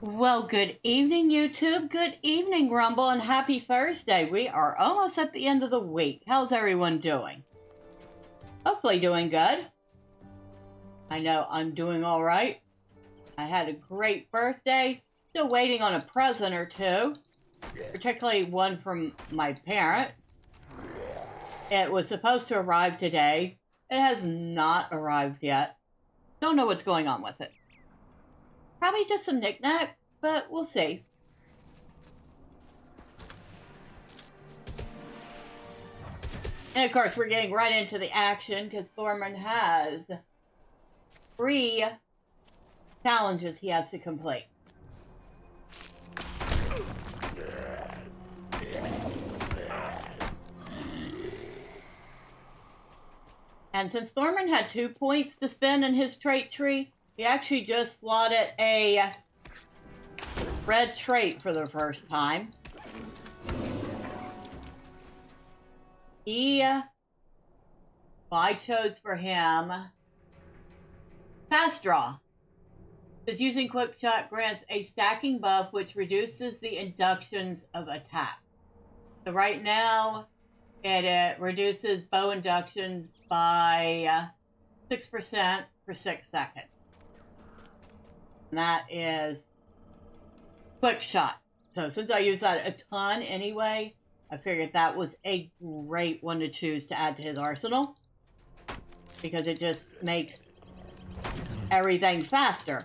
Well, good evening, YouTube. Good evening, Rumble, and happy Thursday. We are almost at the end of the week. How's everyone doing? Hopefully doing good. I know I'm doing all right. I had a great birthday. Still waiting on a present or two, particularly one from my parent. It was supposed to arrive today. It has not arrived yet. Don't know what's going on with it. Probably just some knickknacks, but we'll see. And of course, we're getting right into the action because Thormurn has 3 challenges he has to complete. And since Thormurn had 2 points to spend in his trait tree, he actually just slotted a red trait for the first time. I chose for him Fast Draw. Because using Quick Shot grants a stacking buff which reduces the inductions of attack. So right now, it reduces bow inductions by 6% for 6 seconds. And that is Quick Shot. So since I use that a ton anyway, I figured that was a great one to choose to add to his arsenal. Because it just makes everything faster.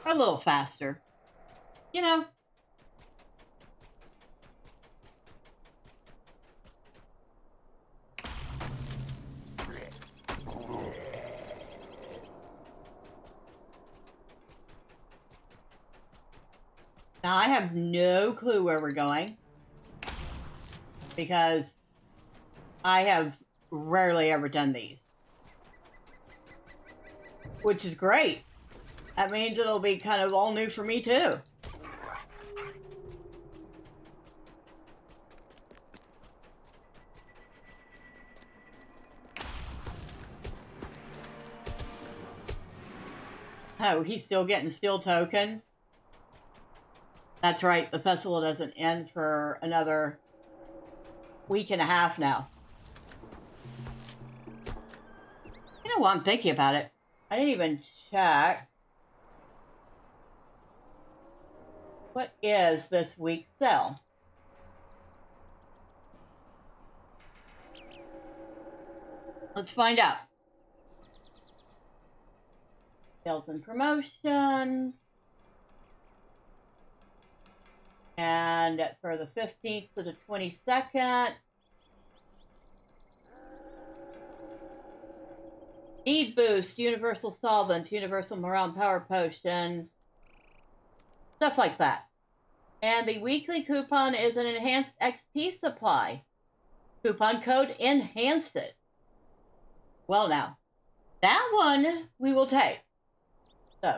A little faster. You know. Now, I have no clue where we're going, because I have rarely ever done these, which is great. That means it'll be kind of all new for me, too. Oh, he's still getting steel tokens? That's right, the festival doesn't end for another week and a half now. You know what, I'm thinking about it. I didn't even check. What is this week's sale? Let's find out. Sales and promotions. And for the 15th to the 22nd, Need Boost, Universal Solvents, Universal Morale and Power Potions, stuff like that. And the weekly coupon is an enhanced XP supply. Coupon code ENHANCE IT. Well now, that one we will take. So,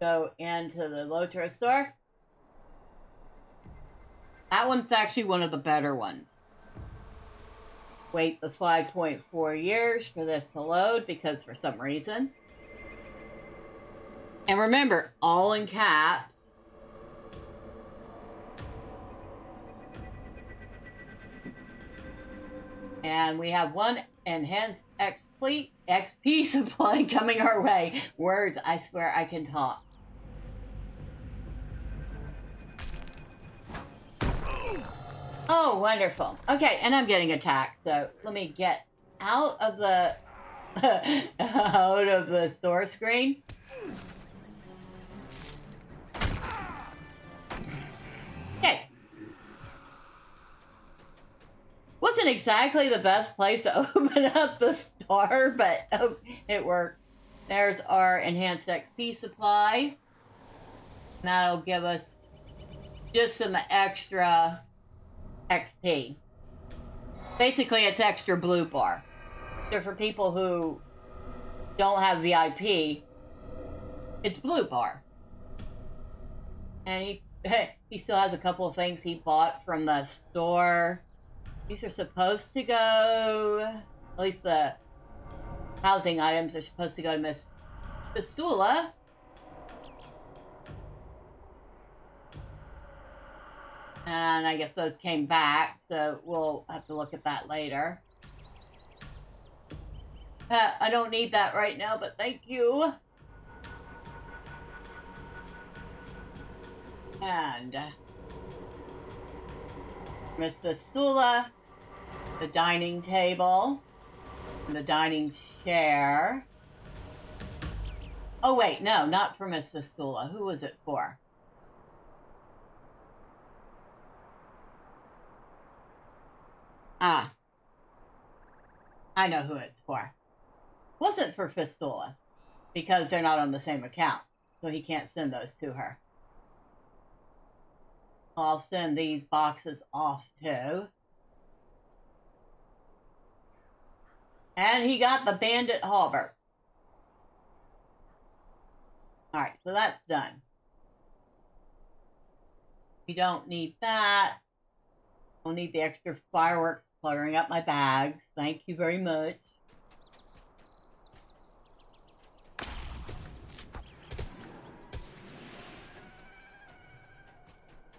go into the LOTRO store. That one's actually one of the better ones. Wait the 5.4 years for this to load because for some reason. And remember, all in caps. And we have one enhanced XP supply coming our way. Words, I swear I can talk. Oh, wonderful. Okay, and I'm getting attacked, so let me get out of the out of the store screen. Okay. Wasn't exactly the best place to open up the store, but oh, it worked. There's our enhanced XP supply. That'll give us just some extra XP. Basically, it's extra blue bar. So for people who don't have VIP, it's blue bar. And he still has a couple of things he bought from the store. These are supposed to go, at least the housing items are supposed to go to Miss Fistula. And I guess those came back, so we'll have to look at that later. I don't need that right now, but thank you. And Miss Fistula, the dining table, and the dining chair. Oh wait, no, not for Miss Fistula. Who was it for? Ah, I know who it's for. It wasn't for Fistula, because they're not on the same account, so he can't send those to her. I'll send these boxes off too. And he got the bandit halberd. Alright, so that's done. We don't need that. Don't need the extra fireworks cluttering up my bags. Thank you very much.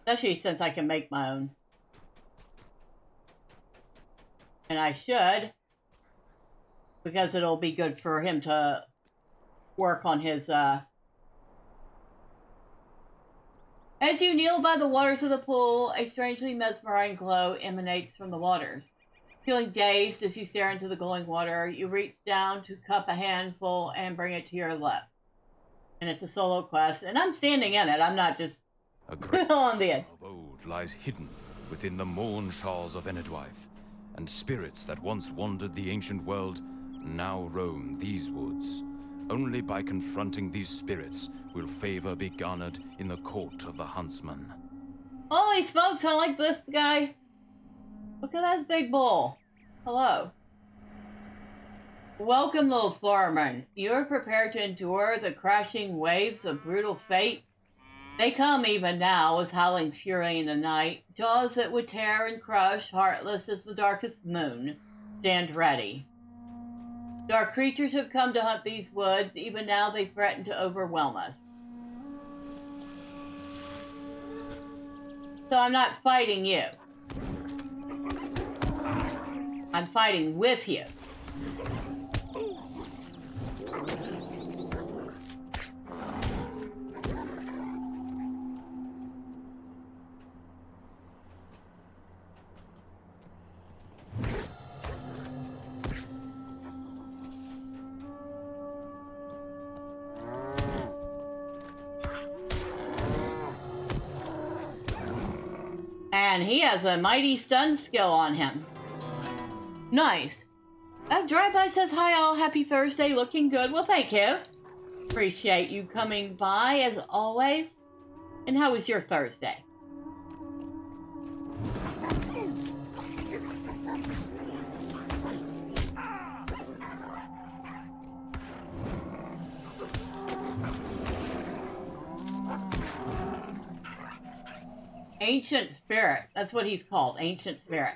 Especially since I can make my own. And I should, because it'll be good for him to work on his, As you kneel by the waters of the pool, a strangely mesmerizing glow emanates from the waters. Feeling dazed as you stare into the glowing water, you reach down to cup a handful and bring it to your lip. And it's a solo quest, and I'm standing in it. I'm not just a great on the edge. Of old lies hidden within the morn shawls of Enedwythe, and spirits that once wandered the ancient world now roam these woods. Only by confronting these spirits will favor be garnered in the court of the Huntsman. Holy smokes, I like this guy. Look at that big bull. Hello. Welcome, little Thormurn. You are prepared to endure the crashing waves of brutal fate? They come even now as howling fury in the night, jaws that would tear and crush, heartless as the darkest moon. Stand ready. Dark creatures have come to hunt these woods. Even now they threaten to overwhelm us. So I'm not fighting you. I'm fighting with you. And he has a mighty stun skill on him. Nice. Drive-by says, hi all, happy Thursday, looking good. Well, thank you. Appreciate you coming by, as always. And how was your Thursday? Ancient Spirit. That's what he's called. Ancient Spirit.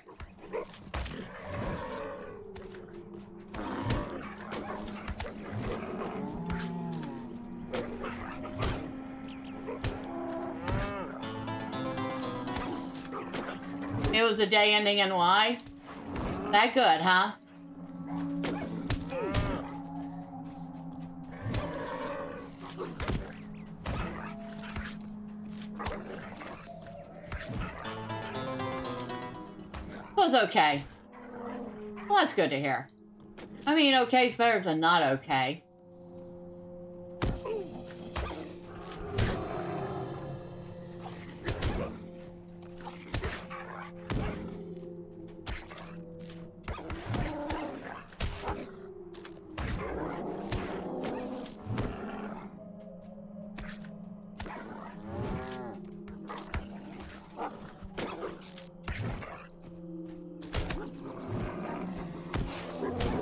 It was a day ending in Y? That good, huh? It was okay. Well, that's good to hear. I mean, okay is better than not okay.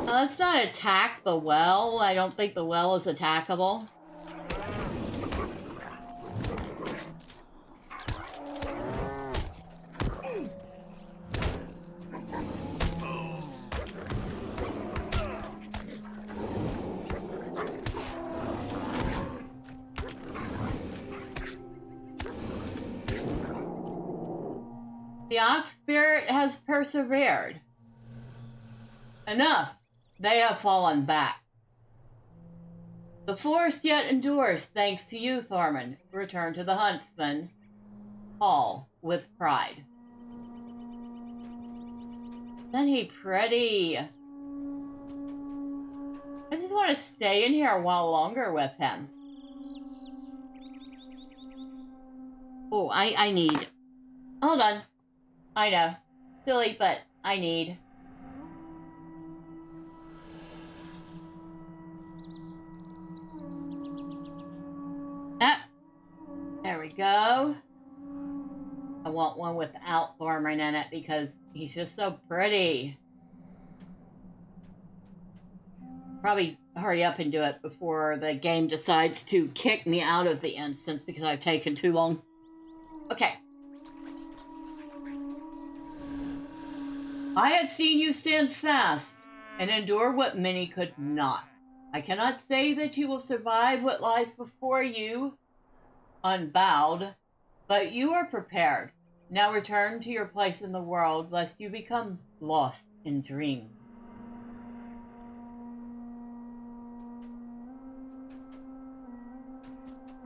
Let's not attack the well. I don't think the well is attackable. The ox spirit has persevered. Enough. They have fallen back. The forest yet endures, thanks to you, Thormurn. Return to the Huntsman Hall with pride. Isn't he pretty? I just want to stay in here a while longer with him. Oh, I need... Hold on. I know. Silly, but I need... There we go. I want one without Thormurn in it because he's just so pretty. Probably hurry up and do it before the game decides to kick me out of the instance because I've taken too long. Okay. I have seen you stand fast and endure what many could not. I cannot say that you will survive what lies before you unbowed, but you are prepared. Now return to your place in the world, lest you become lost in dream.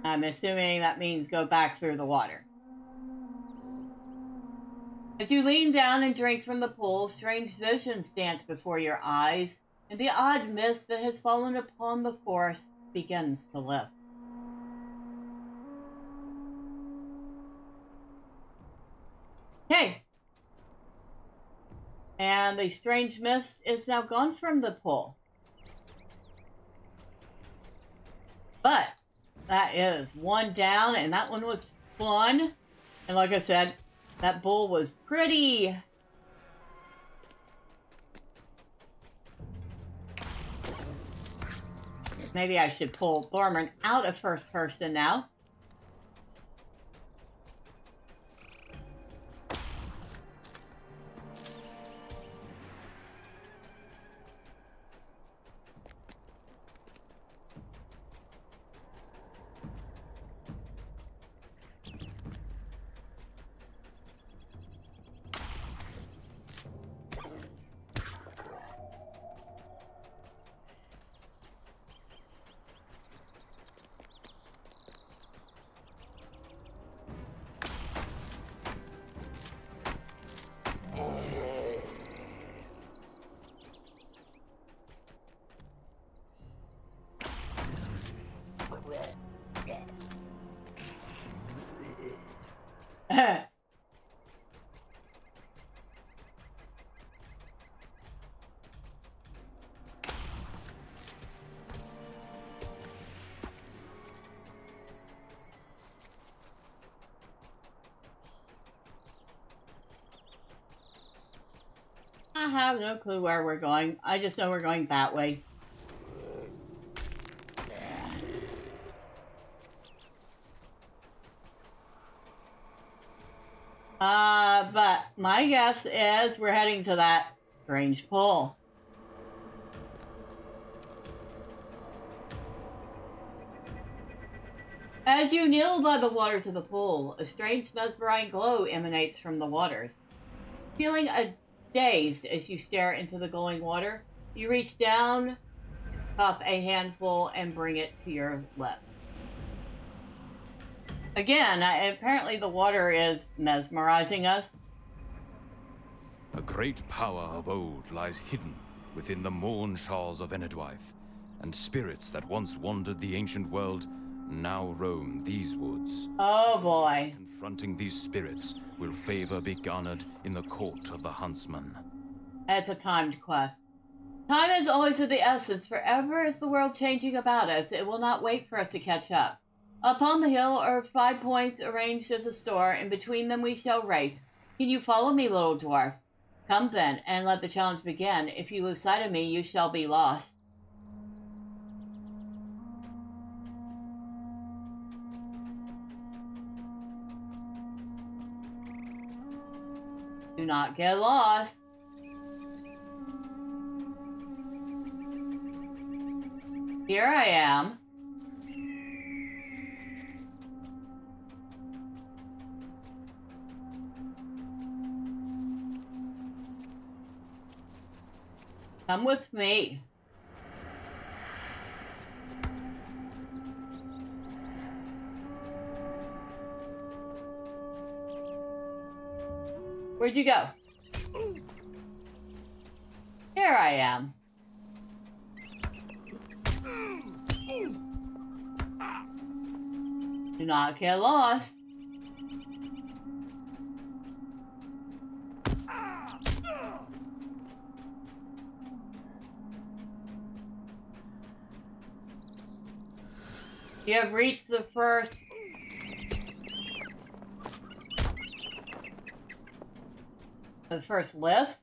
I'm assuming that means go back through the water. As you lean down and drink from the pool, strange visions dance before your eyes, and the odd mist that has fallen upon the forest begins to lift. Okay. And the strange mist is now gone from the pool. But that is one down, and that one was fun. And like I said, that bull was pretty. Maybe I should pull Thormurn out of first person now. I have no clue where we're going. I just know we're going that way. But my guess is we're heading to that strange pool. As you kneel by the waters of the pool, a strange mesmerizing glow emanates from the waters. Feeling dazed as you stare into the glowing water, you reach down, cup a handful, and bring it to your lips. Again, apparently the water is mesmerizing us. A great power of old lies hidden within the morn shawls of Enedwaith, and spirits that once wandered the ancient world now roam these woods. Oh boy. Confronting these spirits will favor be garnered in the court of the Huntsman. It's a timed quest. Time is always of the essence. Forever is the world changing about us. It will not wait for us to catch up. Upon the hill are 5 points arranged as a store, and between them we shall race. Can you follow me, little dwarf? Come then, and let the challenge begin. If you lose sight of me, you shall be lost. Do not get lost. Here I am. Come with me. Where'd you go? Here I am. Do not get lost. You have reached the first lift.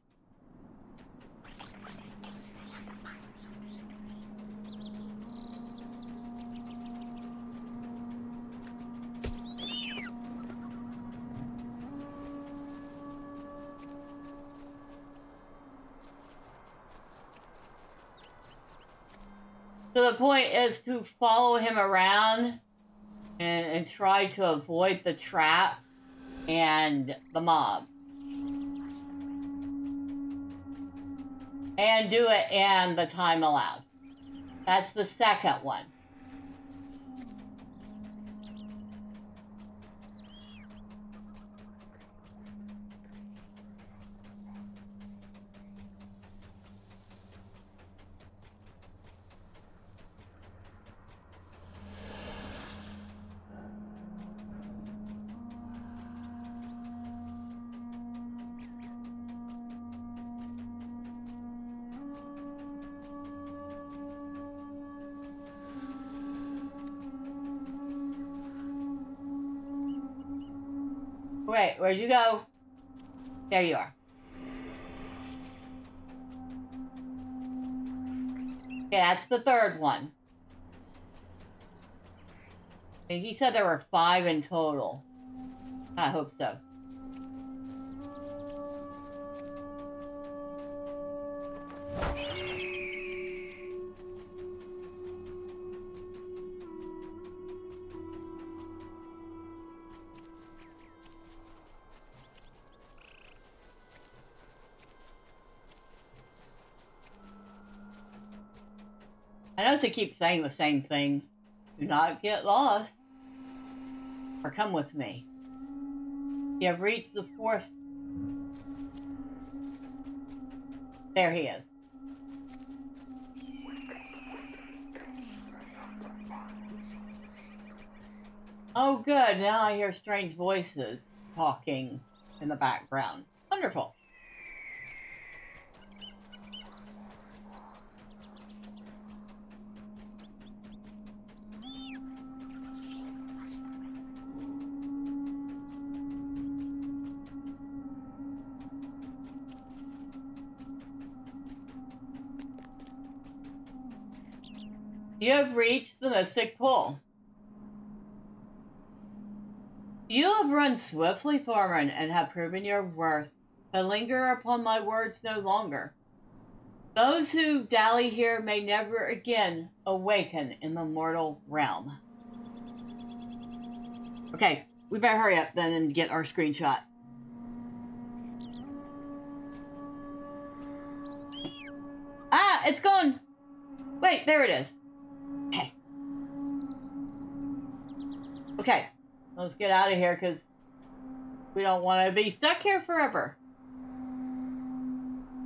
So the point is to follow him around and try to avoid the trap and the mob. And do it in the time allowed. That's the second one. Wait, where'd you go? There you are. Okay, that's the third one. And he said there were 5 in total. I hope so. I know they keep saying the same thing. Do not get lost. Or come with me. You have reached the 4th. There he is. Oh good, now I hear strange voices talking in the background. Wonderful. You have reached the mystic pool. You have run swiftly, Thormurn, and have proven your worth, but linger upon my words no longer. Those who dally here may never again awaken in the mortal realm. Okay, we better hurry up then and get our screenshot. Ah, it's gone! Wait, there it is. Okay. Okay, let's get out of here because we don't want to be stuck here forever.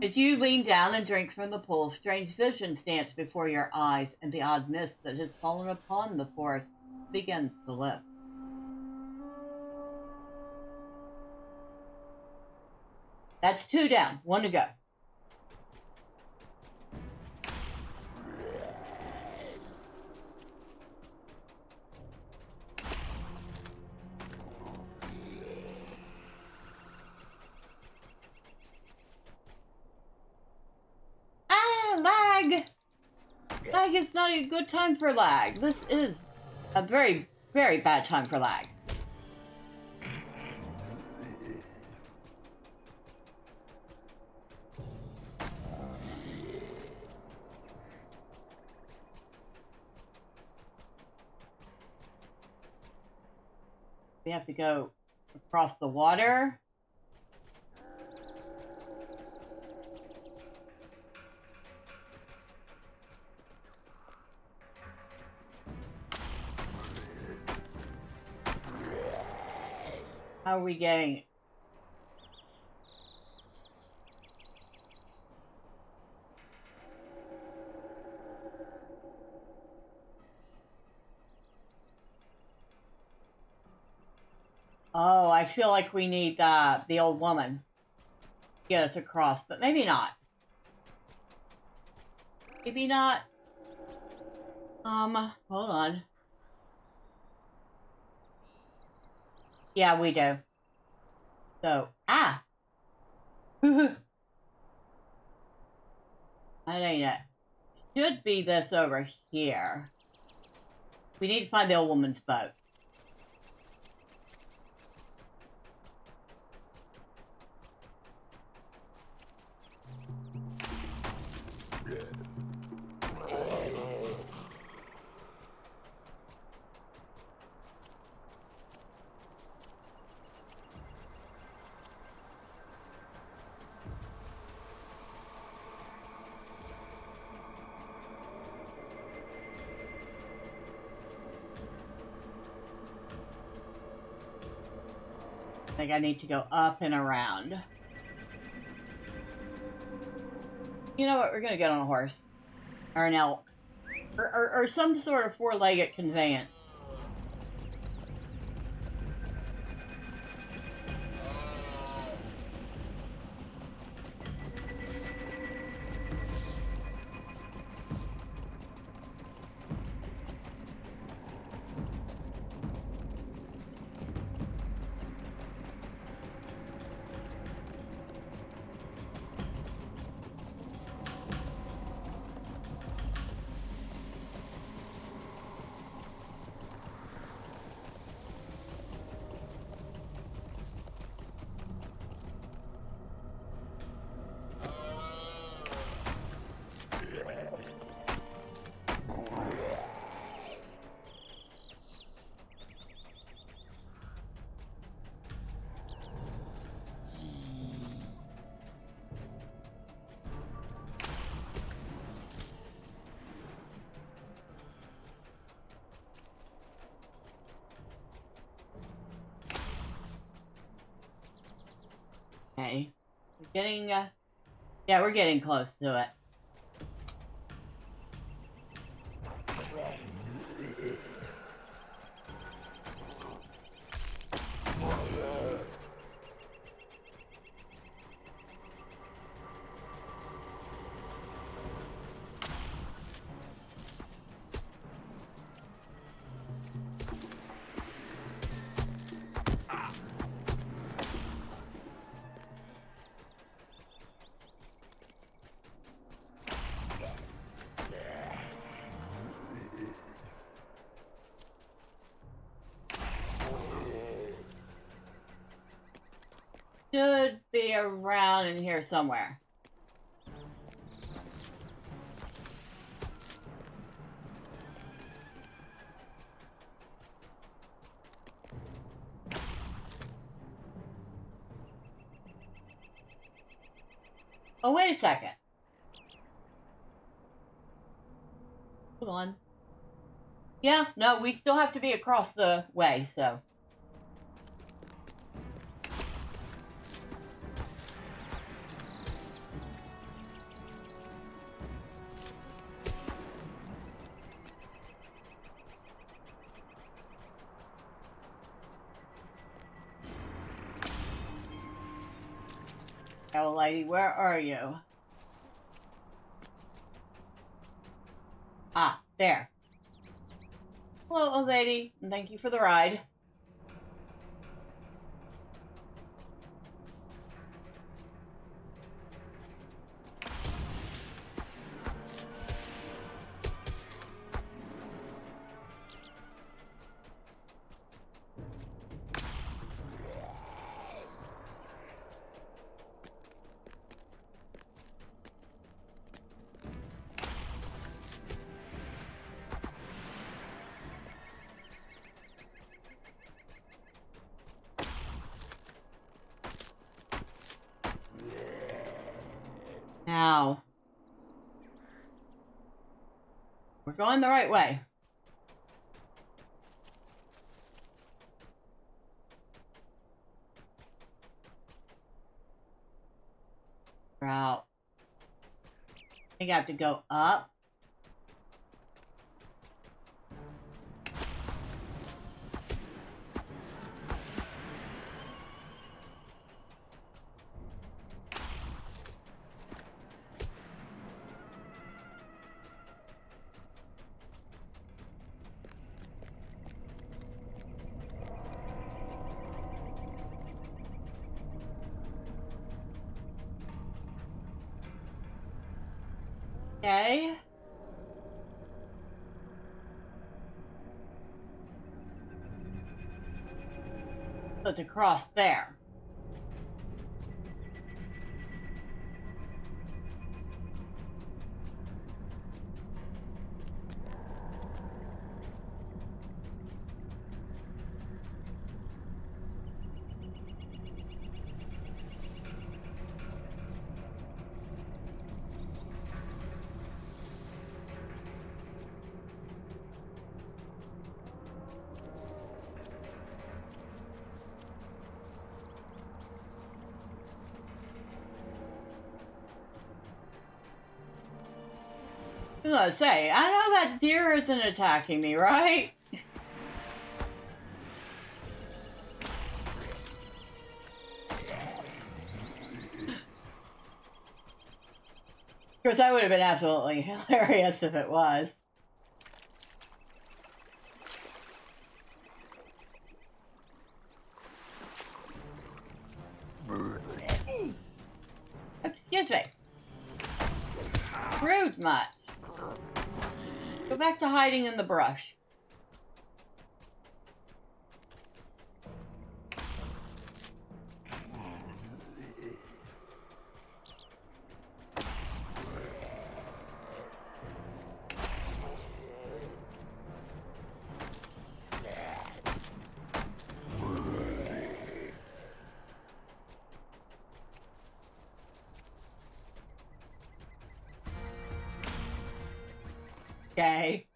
As you lean down and drink from the pool, strange visions dance before your eyes, and the odd mist that has fallen upon the forest begins to lift. That's 2 down, 1 to go. Lag! Lag is not a good time for lag. This is a very, very bad time for lag. We have to go across the water. How are we getting? Oh, I feel like we need the old woman to get us across, but maybe not. Maybe not. Hold on. Yeah, we do. So, that ain't it. Should be this over here. We need to find the old woman's boat. I think I need to go up and around. You know what? We're going to get on a horse. Or an elk. Or some sort of four-legged conveyance. Okay. We're getting, yeah, we're getting close to it. Should be around in here somewhere. Oh, wait a second. Come on. Yeah, no, we still have to be across the way, so. Oh, lady, where are you? Ah, there. Hello, old lady, and thank you for the ride. Now, we're going the right way. route. I think I have to go up. Okay. So it's across there. I was gonna say, I know that deer isn't attacking me, right? Of course, that would have been absolutely hilarious if it was. Excuse me. Rude much. Go back to hiding in the brush. Okay.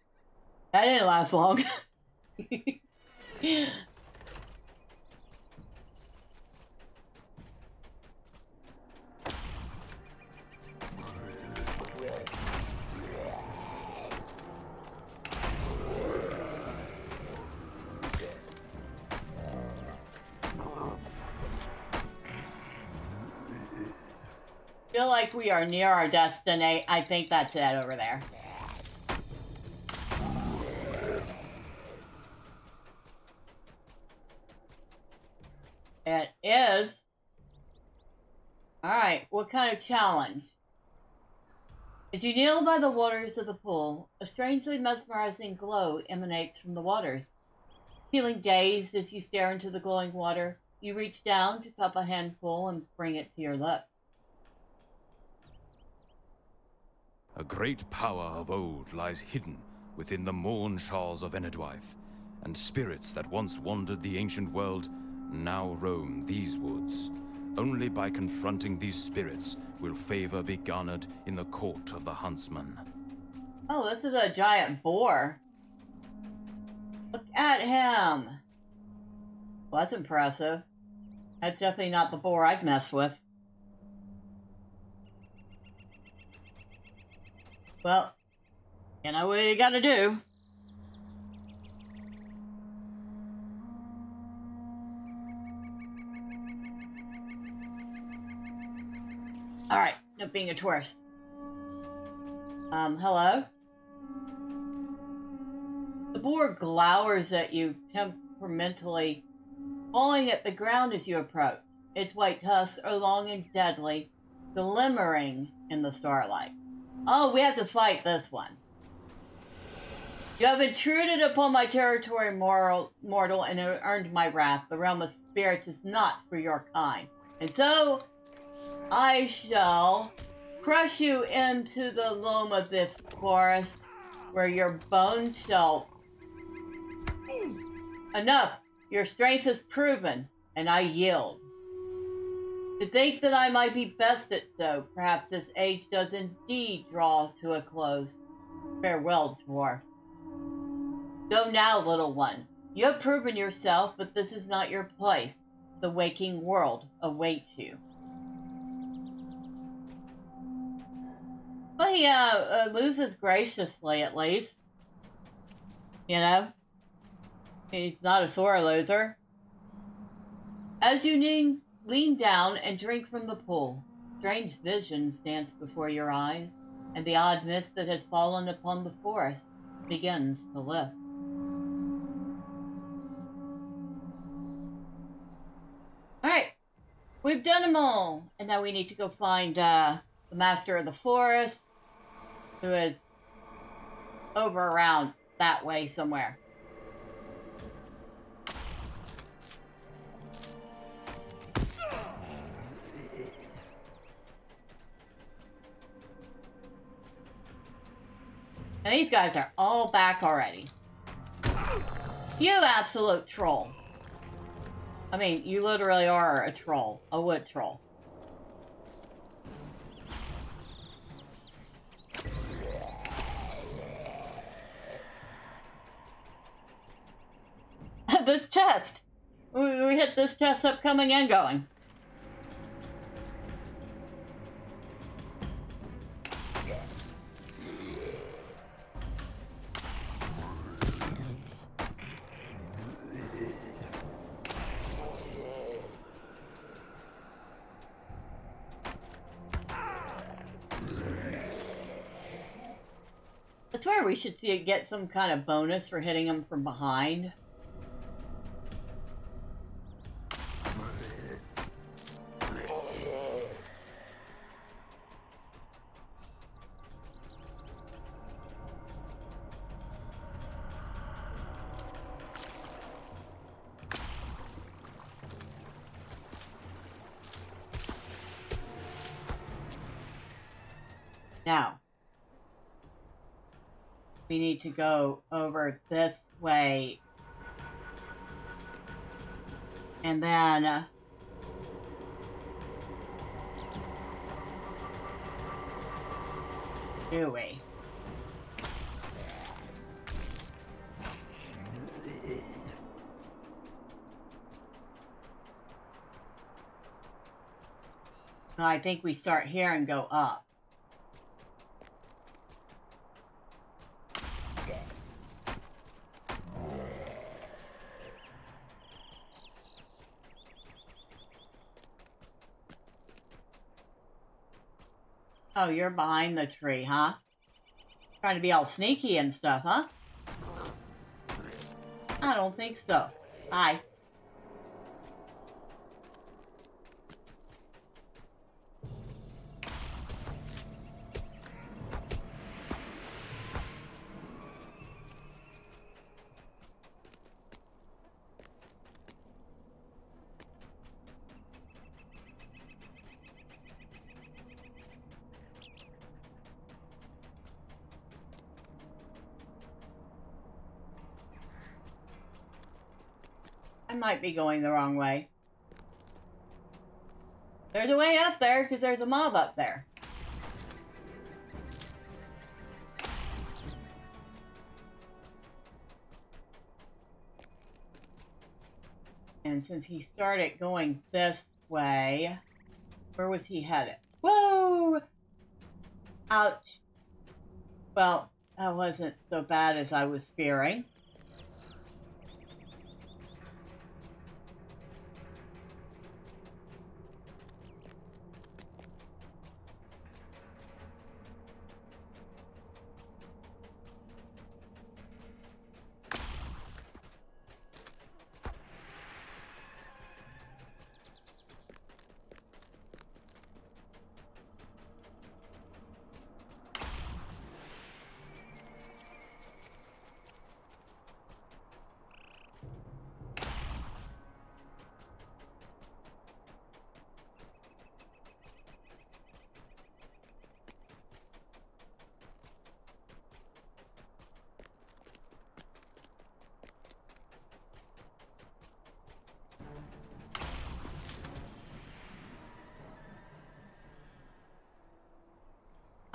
That didn't last long. Feel like we are near our destiny. I think that's it over there. It is. Alright, what kind of challenge? As you kneel by the waters of the pool, a strangely mesmerizing glow emanates from the waters. Feeling dazed as you stare into the glowing water, you reach down to cup a handful and bring it to your lips. A great power of old lies hidden within the Morn Shawls of Enedwaith, and spirits that once wandered the ancient world now roam these woods. Only by confronting these spirits will favor be garnered in the court of the Huntsman. Oh, this is a giant boar. Look at him. Well, that's impressive. That's definitely not the boar I'd mess with. Well, you know what you gotta do. Alright, no being a tourist. Hello? The boar glowers at you temperamentally, pawing at the ground as you approach. Its white tusks are long and deadly, glimmering in the starlight. Oh, we have to fight this one. You have intruded upon my territory, mortal, and earned my wrath. The realm of spirits is not for your kind. And so, I shall crush you into the loam of this forest, where your bones shall... Enough! Your strength is proven, and I yield. To think that I might be bested so, perhaps this age does indeed draw to a close. Farewell, dwarf. Go now, little one. You have proven yourself, but this is not your place. The waking world awaits you. Well, he loses graciously, at least. You know? He's not a sore loser. As you lean down and drink from the pool, strange visions dance before your eyes, and the odd mist that has fallen upon the forest begins to lift. Alright, we've done them all, and now we need to go find the master of the forest, who is over around that way somewhere. And these guys are all back already. You absolute troll. I mean, you literally are a troll. A wood troll. This chest! We hit this chest up coming and going. I swear we should get some kind of bonus for hitting them from behind. Now, we need to go over this way. And then... do we? No, I think we start here and go up. Oh, you're behind the tree, huh? Trying to be all sneaky and stuff, huh? I don't think so. Hi. I might be going the wrong way. There's a way up there because there's a mob up there. And since he started going this way, where was he headed? Whoa! Ouch. Well, that wasn't so bad as I was fearing.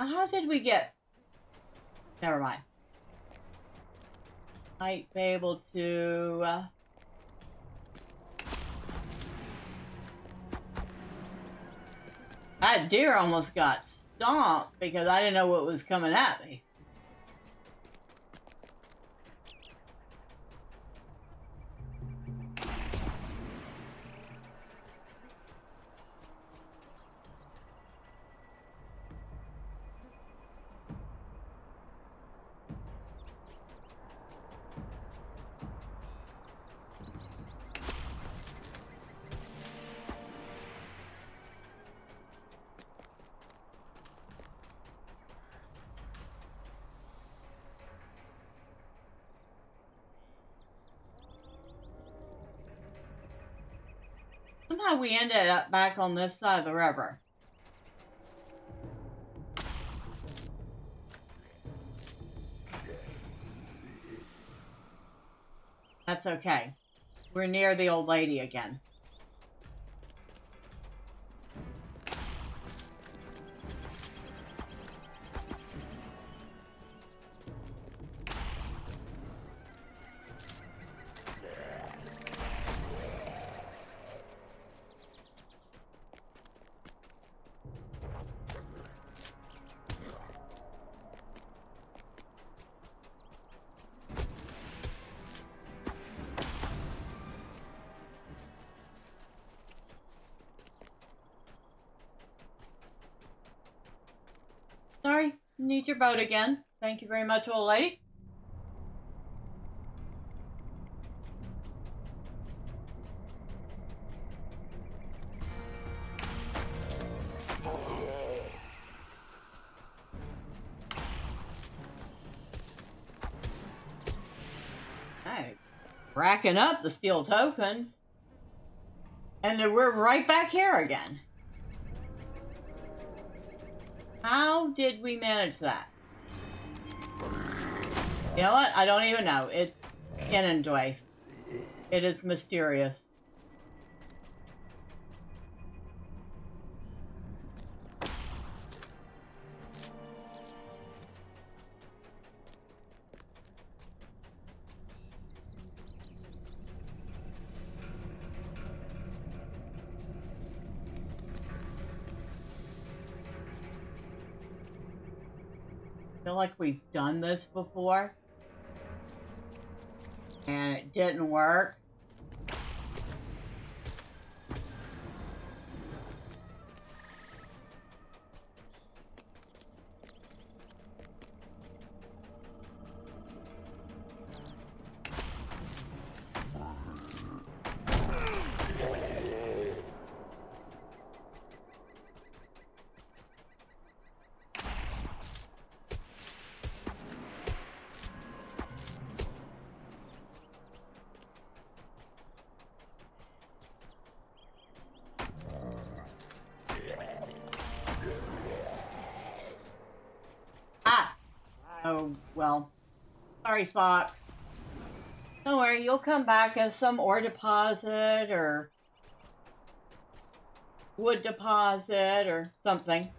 How did we get... Never mind. Might be able to... That deer almost got stomp because I didn't know what was coming at me. Somehow we ended up back on this side of the river. That's okay. We're near the old lady again. Sorry, need your boat again. Thank you very much, old lady. Alright, racking up the steel tokens. And then we're right back here again. How did we manage that? You know what? I don't even know. It's Ganondorf. It is mysterious. I feel like we've done this before and it didn't work. Oh, well, sorry, Fox. Don't worry, you'll come back as some ore deposit or wood deposit or something.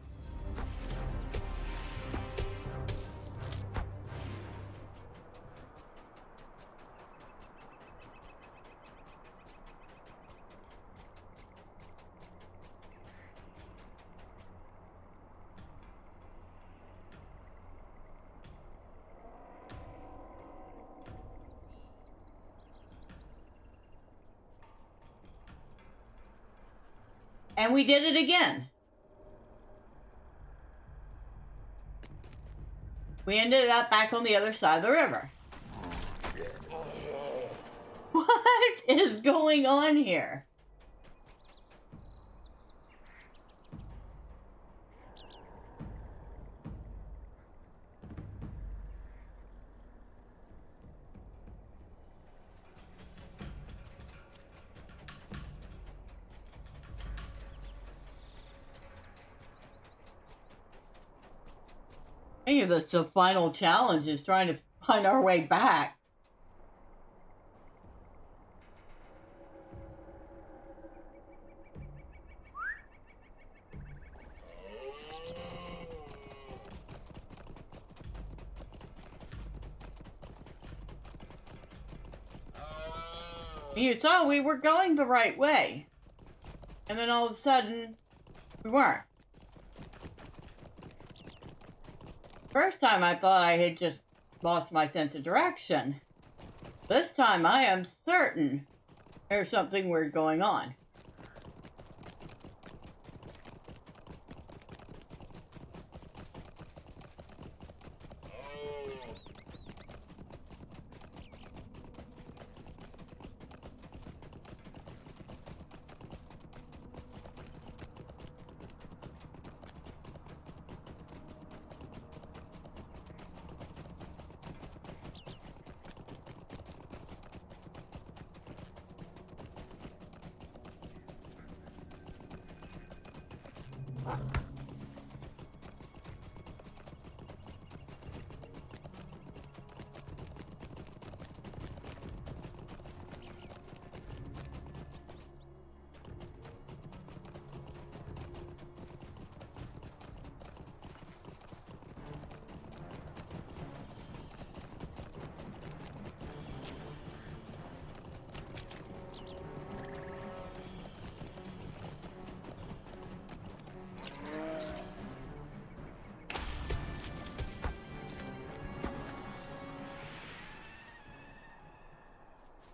And we did it again. We ended up back on the other side of the river. What is going on here? I think that's the final challenge, is trying to find our way back. You saw we were going the right way. And then all of a sudden, we weren't. First time I thought I had just lost my sense of direction. This time I am certain there's something weird going on.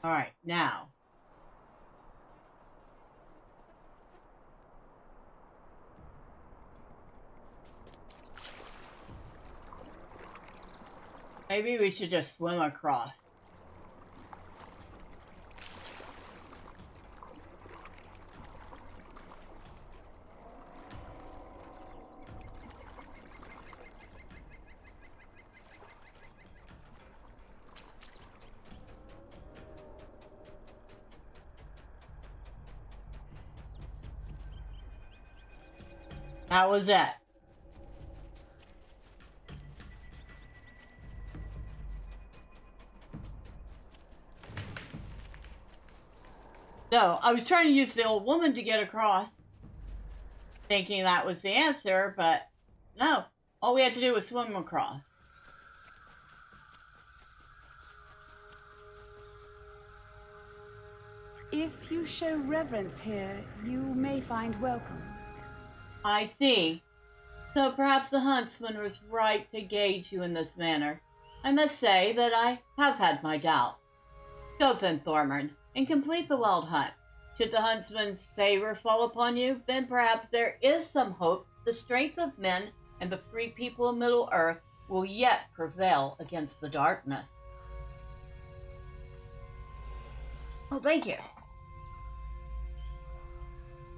All right, now. Maybe we should just swim across. That was it. So, I was trying to use the old woman to get across, thinking that was the answer, but no. All we had to do was swim across. If you show reverence here, you may find welcome. I see. So perhaps the Huntsman was right to gauge you in this manner. I must say that I have had my doubts. Go then, Thormurn, and complete the wild hunt. Should the Huntsman's favor fall upon you, then perhaps there is some hope the strength of men and the free people of Middle-earth will yet prevail against the darkness. Oh, thank you.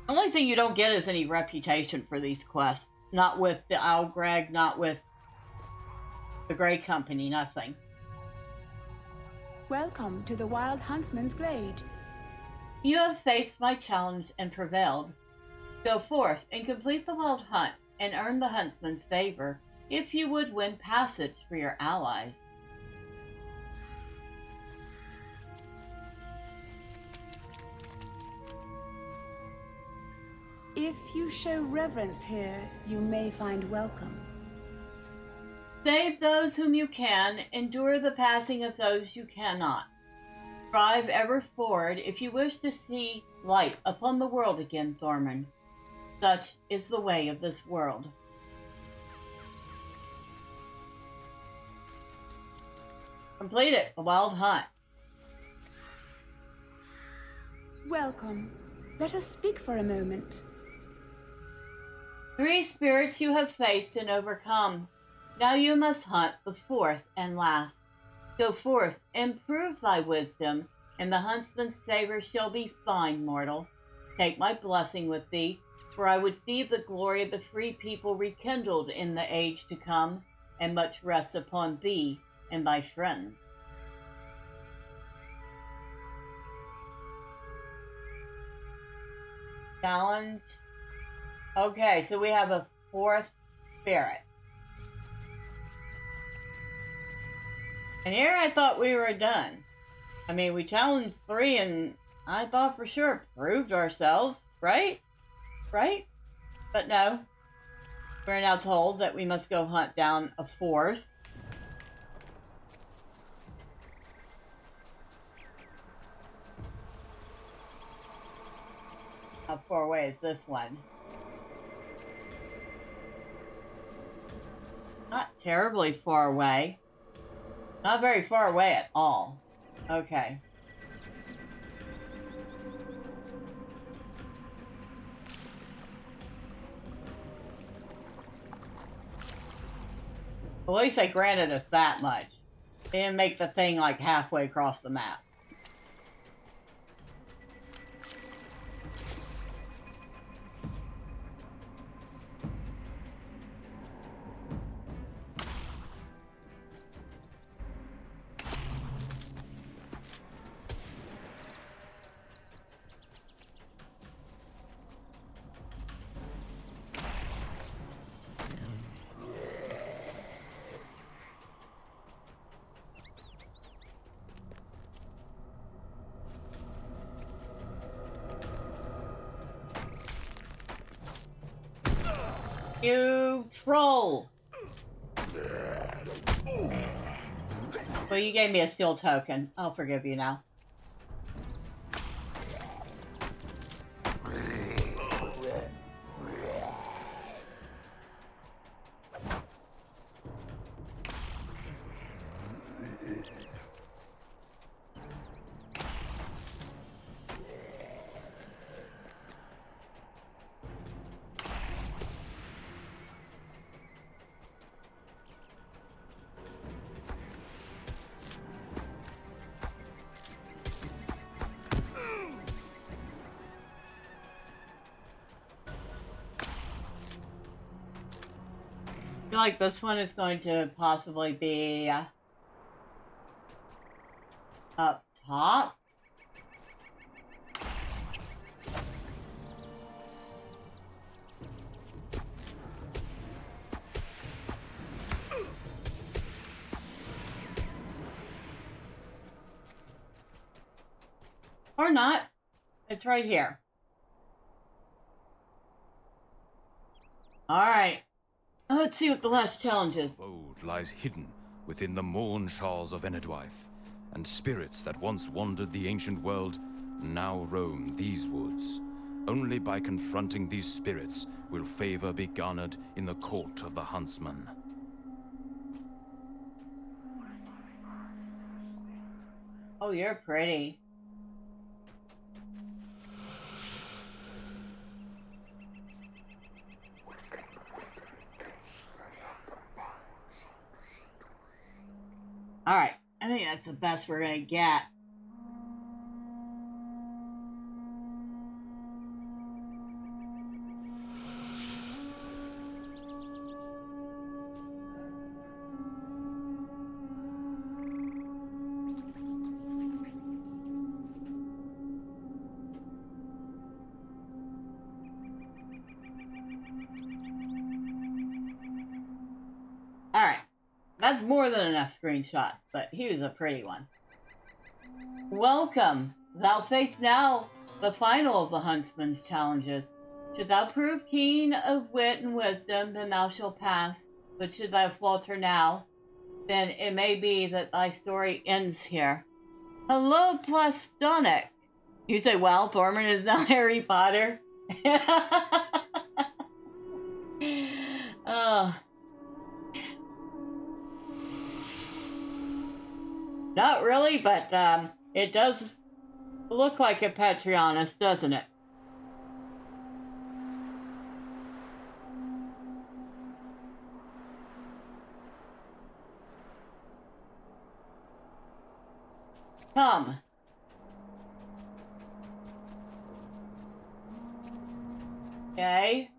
The only thing you don't get is any reputation for these quests. Not with the Algreg, not with the Grey Company, nothing. Welcome to the Wild Huntsman's Glade. You have faced my challenge and prevailed. Go forth and complete the wild hunt and earn the Huntsman's favor, if you would win passage for your allies. If you show reverence here, you may find welcome. Save those whom you can, endure the passing of those you cannot. Strive ever forward if you wish to see light upon the world again, Thormurn. Such is the way of this world. Complete it, the wild hunt. Welcome. Let us speak for a moment. 3 spirits you have faced and overcome. Now you must hunt the 4th and last. Go forth and prove thy wisdom, and the Huntsman's favor shall be thine, mortal. Take my blessing with thee, for I would see the glory of the free people rekindled in the age to come, and much rest upon thee and thy friends. Challenge. Okay, so we have a 4th spirit. And here I thought we were done. I mean, we challenged 3 and I thought for sure proved ourselves, right? Right? But no. We're now told that we must go hunt down a 4th. How far away is this one? Not terribly far away. Not very far away at all. Okay. At least they granted us that much. They didn't make the thing like halfway across the map. You troll! Well, you gave me a steel token. I'll forgive you now. I feel like this one is going to possibly be up top. Or not. It's right here. All right. Let's see what the last challenge is. Old lies hidden within the Morn Shalls of Enedwaith, and spirits that once wandered the ancient world now roam these woods. Only by confronting these spirits will favor be garnered in the court of the Huntsman. Oh, you're pretty. All right, I think that's the best we're gonna get. All right. That's more than enough screenshots, but he was a pretty one. Welcome. Thou face now the final of the Huntsman's challenges. Should thou prove keen of wit and wisdom, then thou shalt pass. But should thou falter now, then it may be that thy story ends here. Hello, Plastonic. You say, well, Thormurn is now Harry Potter. Oh. Not really, but it does look like a Patreonus, doesn't it? Come. Okay.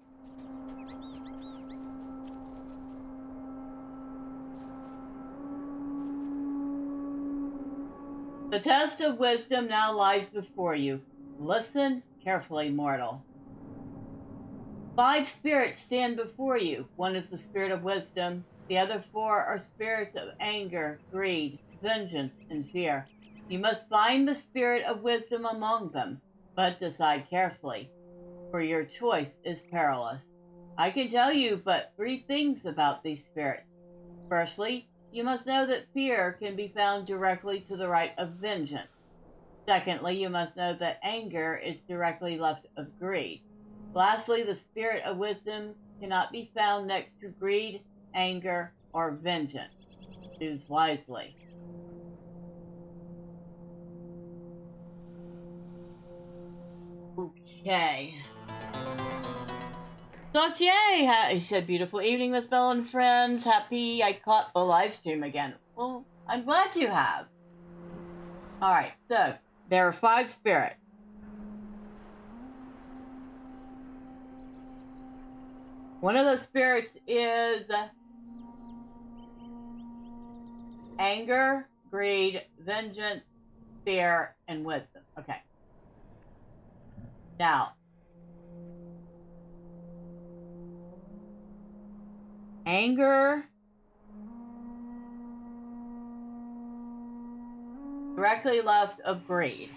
The test of wisdom now lies before you. Listen carefully, mortal. 5 spirits stand before you. One is the spirit of wisdom. The other 4 are spirits of anger, greed, vengeance, and fear. You must find the spirit of wisdom among them, but decide carefully, for your choice is perilous. I can tell you but 3 things about these spirits. Firstly, you must know that fear can be found directly to the right of vengeance. Secondly, you must know that anger is directly left of greed. Lastly, the spirit of wisdom cannot be found next to greed, anger, or vengeance. Choose wisely. Okay. Dossier, he said, beautiful evening, Miss Bell and friends. Happy I caught the live stream again. Well, I'm glad you have. Alright, so there are 5 spirits. One of those spirits is anger, greed, vengeance, fear, and wisdom. Okay. Now, anger directly left of greed.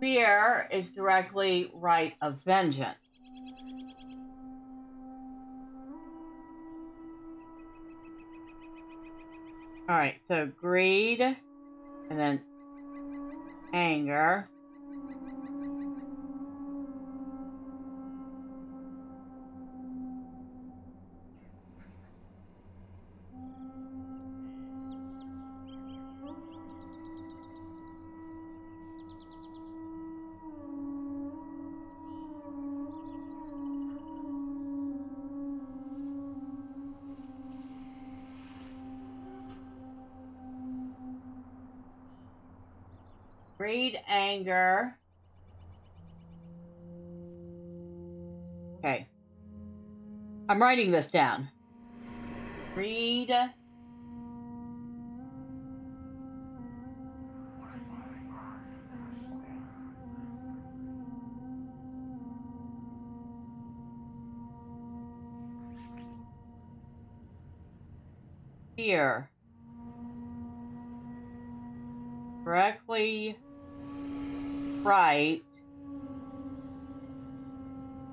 Fear is directly right of vengeance. Alright, so greed, and then anger. Greed, anger. Okay. I'm writing this down. Greed. Fear. Directly right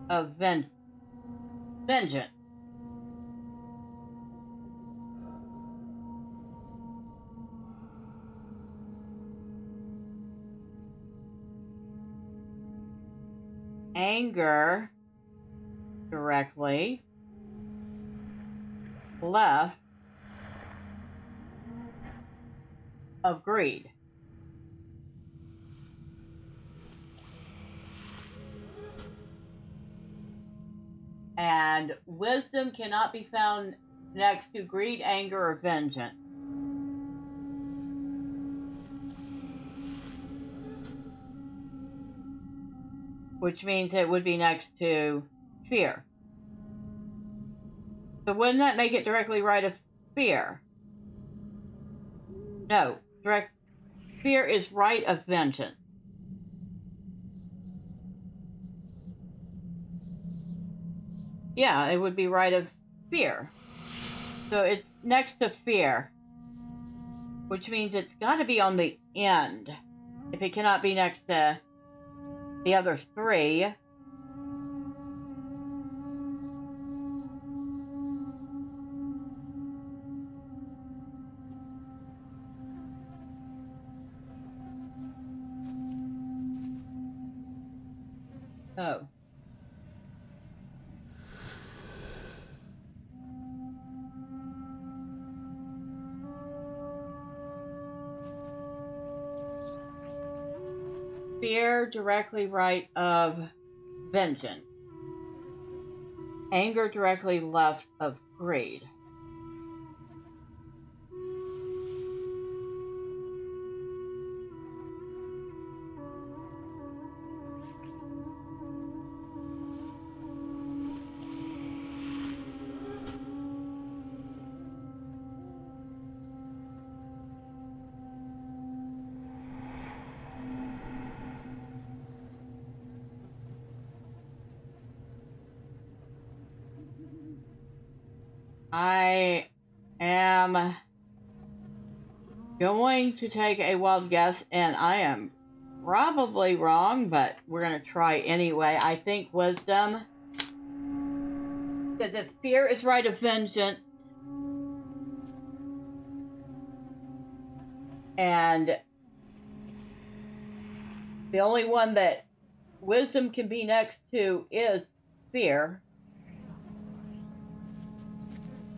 of vengeance. Anger directly left of greed. And wisdom cannot be found next to greed, anger, or vengeance. Which means it would be next to fear. So wouldn't that make it directly right of fear? No, fear is right of vengeance. Yeah, it would be right of fear. So it's next to fear, which means it's got to be on the end. If it cannot be next to the other 3. Oh. Fear directly right of vengeance. Anger directly left of greed. I am going to take a wild guess, and I am probably wrong, but we're going to try anyway. I think wisdom. Because if fear is right of vengeance, and the only one that wisdom can be next to is fear.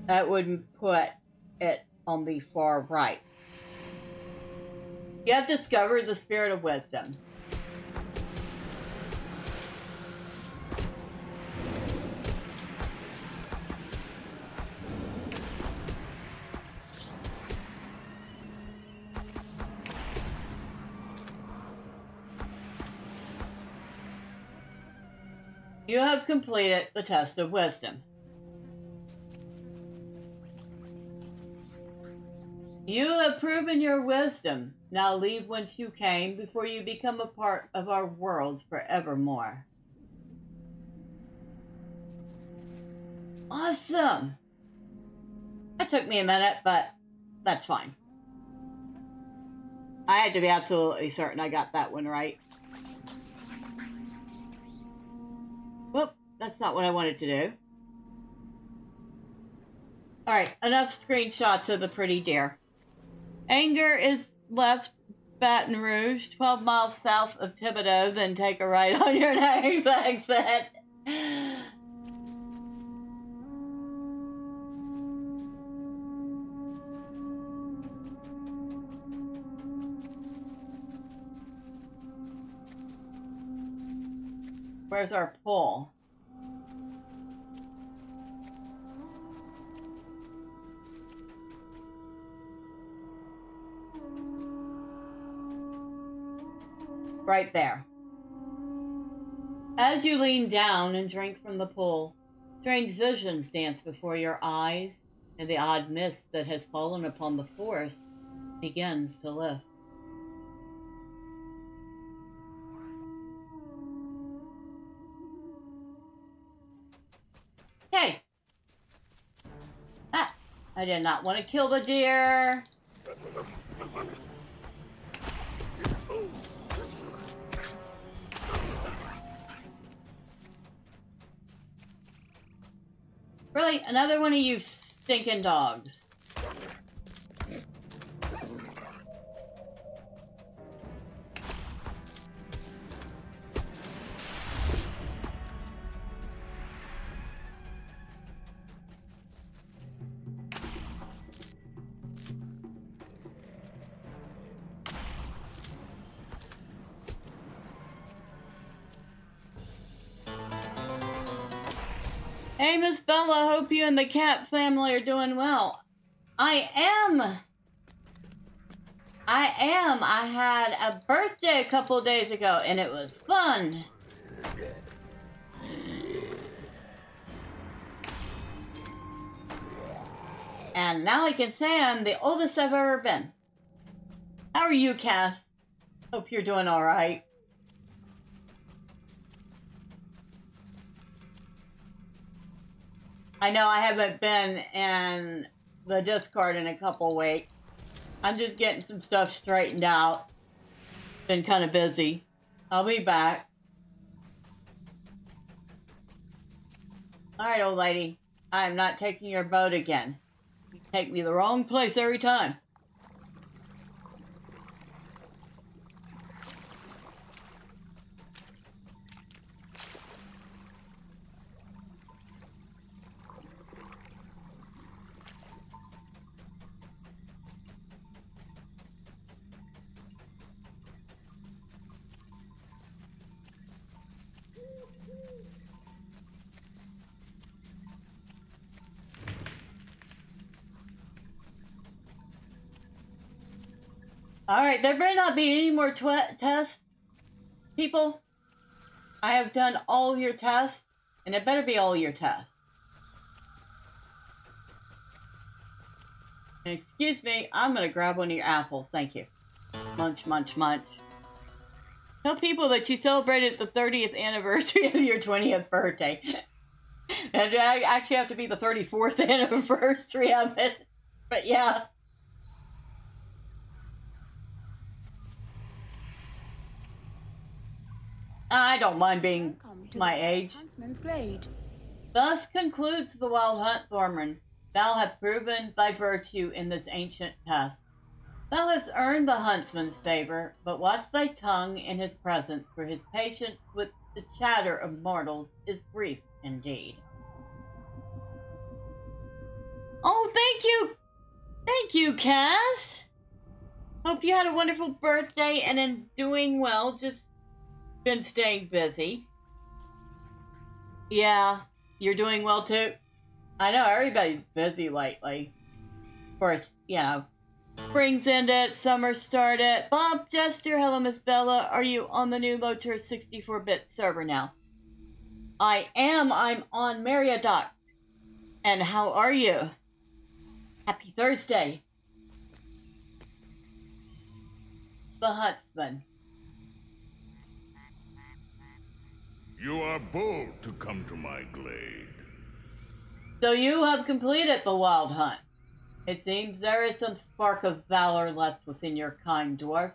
That would put it on the far right. You have discovered the spirit of wisdom. You have completed the test of wisdom. You have proven your wisdom. Now leave whence you came before you become a part of our world forevermore. Awesome! That took me a minute, but that's fine. I had to be absolutely certain I got that one right. Whoop, that's not what I wanted to do. Alright, enough screenshots of the pretty deer. Anger is left Baton Rouge, 12 miles south of Thibodeau, then take a right on your next exit. Where's our pole? Right there. As you lean down and drink from the pool, strange visions dance before your eyes, and the odd mist that has fallen upon the forest begins to lift. Hey! Ah! I did not want to kill the deer! Really? Another one of you stinking dogs. Hey, Miss Bella, hope you and the cat family are doing well. I am. I had a birthday a couple days ago, and it was fun. And now I can say I'm the oldest I've ever been. How are you, Cass? Hope you're doing all right. I know I haven't been in the Discord in a couple weeks. I'm just getting some stuff straightened out. Been kind of busy. I'll be back. Alright, old lady. I'm not taking your boat again. You take me the wrong place every time. Alright, there better not be any more tests, people. I have done all of your tests, and it better be all your tests. And excuse me, I'm going to grab one of your apples, thank you. Munch, munch, munch. Tell people that you celebrated the 30th anniversary of your 20th birthday. And I actually have to be the 34th anniversary of it. But yeah. I don't mind being my age. Huntsman's glade. Thus concludes the wild hunt, Thormurn. Thou hast proven thy virtue in this ancient test. Thou hast earned the huntsman's favor, but watch thy tongue in his presence, for his patience with the chatter of mortals is brief indeed. Oh, thank you! Thank you, Cass! Hope you had a wonderful birthday and am doing well, just been staying busy. Yeah, you're doing well too? I know everybody's busy lately. Of course, you know, spring's ended, summer started. Bob Jester, hello Miss Bella. Are you on the new LOTRO 64-bit server now? I am. I'm on Marriott. And how are you? Happy Thursday. The Huntsman. You are bold to come to my glade. So you have completed the wild hunt. It seems there is some spark of valor left within your kind dwarf.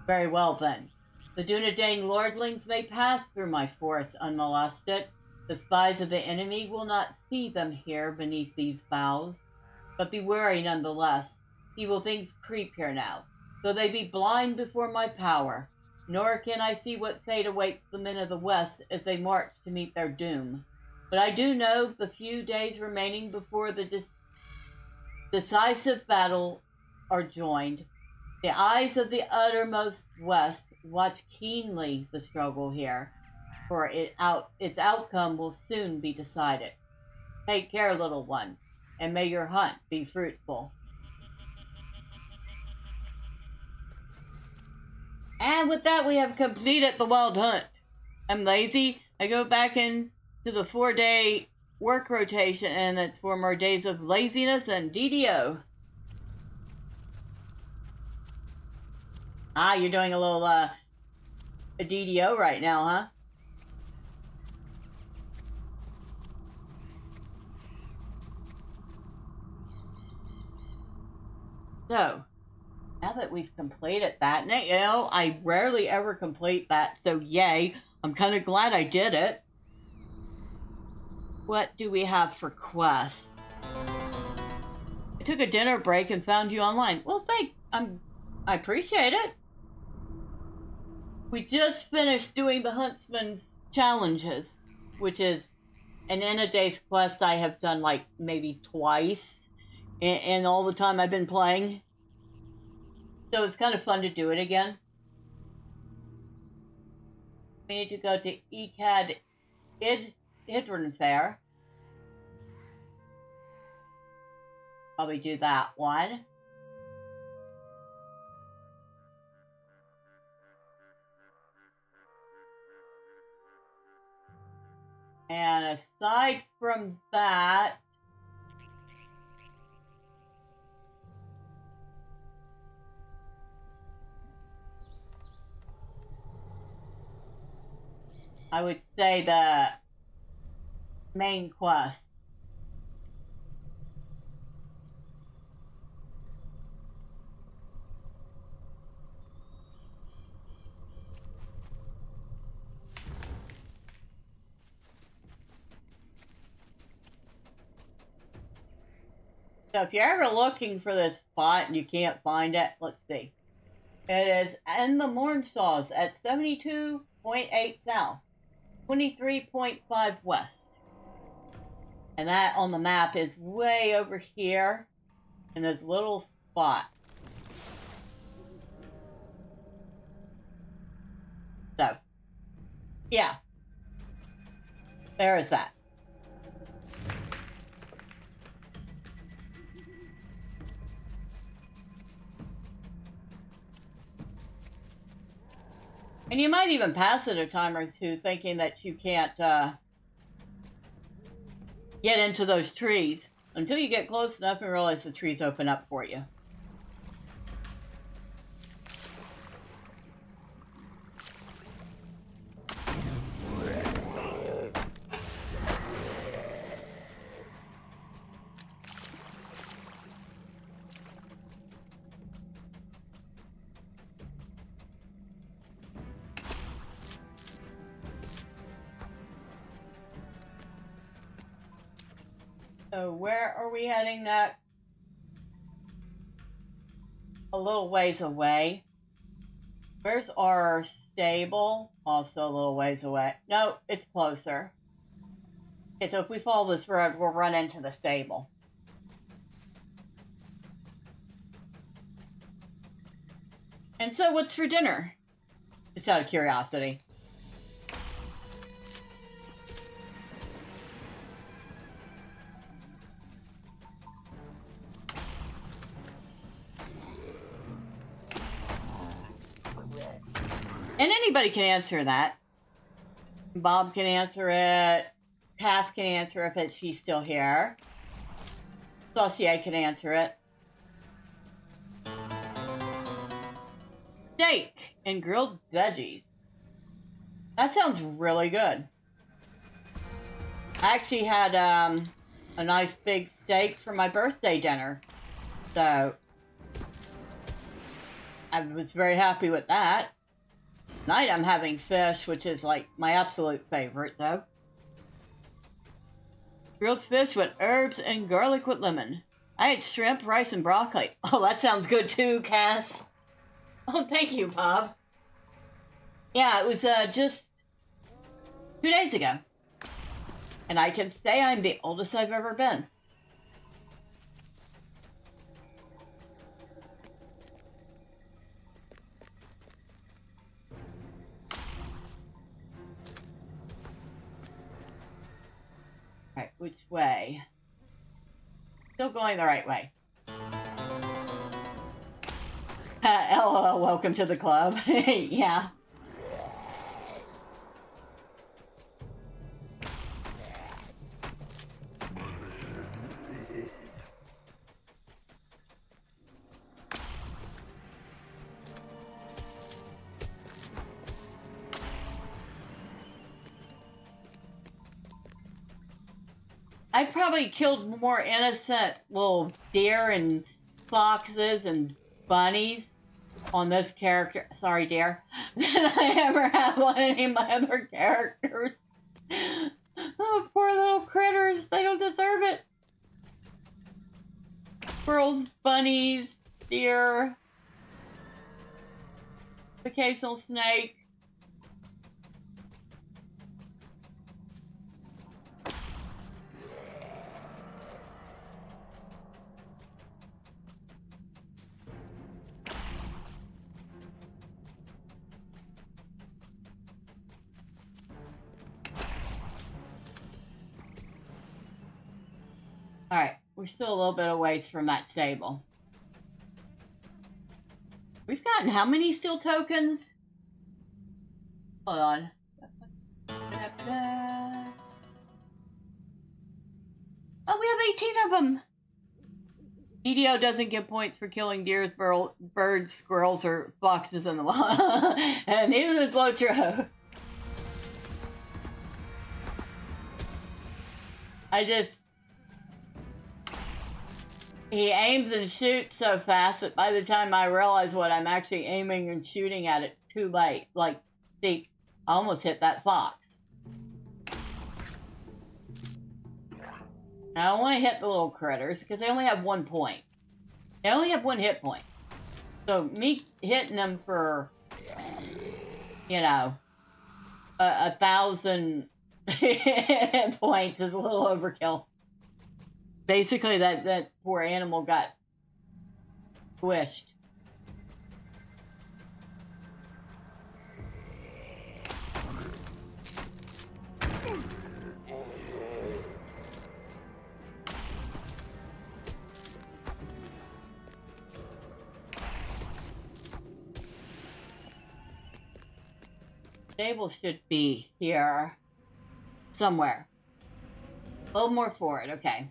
Very well then. The Dunedain lordlings may pass through my forest unmolested. The spies of the enemy will not see them here beneath these boughs. But be wary nonetheless. Evil things creep here now, though they be blind before my power. Nor can I see what fate awaits the men of the West as they march to meet their doom. But I do know the few days remaining before the decisive battle are joined. The eyes of the uttermost West watch keenly the struggle here, for its outcome will soon be decided. Take care, little one, and may your hunt be fruitful. And with that, we have completed the wild hunt. I'm lazy. I go back into the 4-day work rotation, and it's 4 more days of laziness and DDO. Ah, you're doing a little a DDO right now, huh? So, now that we've completed that, and you know, I rarely ever complete that, so yay. I'm kind of glad I did it. What do we have for quests? I took a dinner break and found you online. Well, I appreciate it. We just finished doing the Huntsman's challenges, which is an in-a-day's quest I have done like maybe twice in all the time I've been playing. So it's kind of fun to do it again. We need to go to ECAD Hidron Fair. Probably do that one. And aside from that, I would say the main quest. So if you're ever looking for this spot and you can't find it, let's see. It is in the Mornshaws at 72.8 south, 23.5 west. And that on the map is way over here in this little spot. So, yeah. There is that. And you might even pass it a time or two thinking that you can't get into those trees until you get close enough and realize the trees open up for you. So where are we heading next? a little ways away. Where's our stable? Also a little ways away. No, it's closer. Okay, so if we follow this road, we'll run into the stable. And so what's for dinner? Just out of curiosity. And anybody can answer that. Bob can answer it. Cass can answer it if she's still here. Saucier can answer it. Steak and grilled veggies. That sounds really good. I actually had a nice big steak for my birthday dinner. So I was very happy with that. Tonight I'm having fish, which is like my absolute favorite though. Grilled fish with herbs and garlic with lemon. I had shrimp, rice, and broccoli. Oh, that sounds good too, Cass. Oh, thank you, Bob. Yeah, it was just 2 days ago. And I can say I'm the oldest I've ever been. Alright, which way? Still going the right way. LOL, welcome to the club. Yeah. I probably killed more innocent little deer and foxes and bunnies on this character, sorry dear, than I ever have on any of my other characters. Oh, poor little critters, they don't deserve it. Squirrels, bunnies, deer, occasional snake. Alright, we're still a little bit of ways from that stable. We've gotten how many steel tokens? Hold on. Oh, we have 18 of them! EDO doesn't get points for killing deers, birds, squirrels, or foxes in the wild. And neither does LOTRO. He aims and shoots so fast that by the time I realize what I'm actually aiming and shooting at, it's too late. Like, see, I almost hit that fox. I don't want to hit the little critters because they only have 1 point. They only have 1 hit point. So me hitting them for, you know, 1,000 points is a little overkill. Basically, that poor animal got squished. Stable should be here somewhere. A little more forward, okay.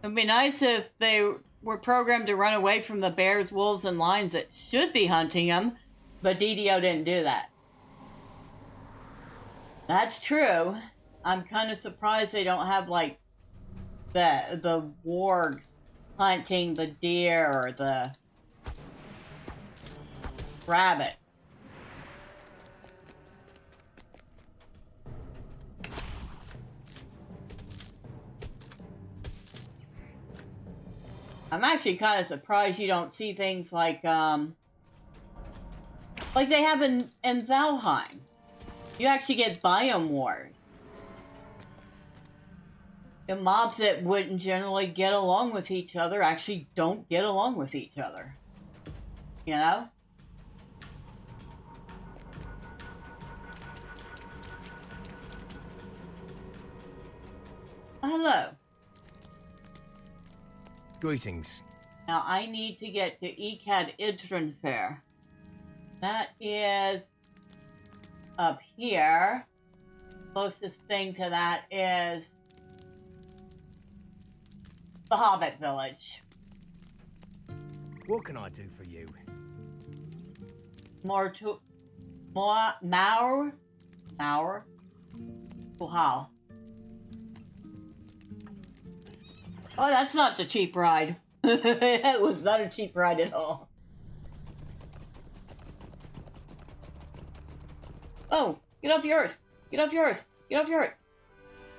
It'd be nice if they were programmed to run away from the bears, wolves, and lions that should be hunting them, but DDO didn't do that. That's true. I'm kind of surprised they don't have like the wargs hunting the deer or the rabbits. I'm actually kind of surprised you don't see things like they have in Valheim. You actually get biome wars. The mobs that wouldn't generally get along with each other actually don't get along with each other. You know? Hello. Greetings. Now I need to get to Ekad Idrin Fair. That is up here. Closest thing to that is the Hobbit Village. What can I do for you? Maur. Wow. Oh, that's not the cheap ride. It was not a cheap ride at all. Oh, get off yours! Get off yours! Get off yours!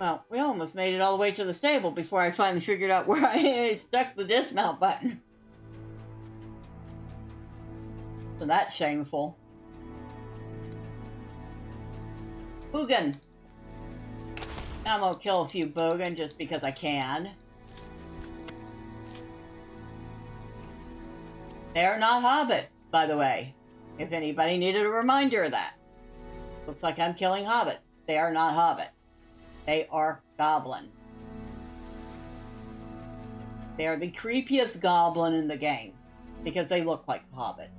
Well, we almost made it all the way to the stable before I finally figured out where I stuck the dismount button. So that's shameful. Bogan. I'm gonna kill a few Bogan just because I can. They're not hobbits, by the way, if anybody needed a reminder of that. Looks like I'm killing hobbits. They are not hobbits. They are goblins. They are the creepiest goblin in the game, because they look like hobbits.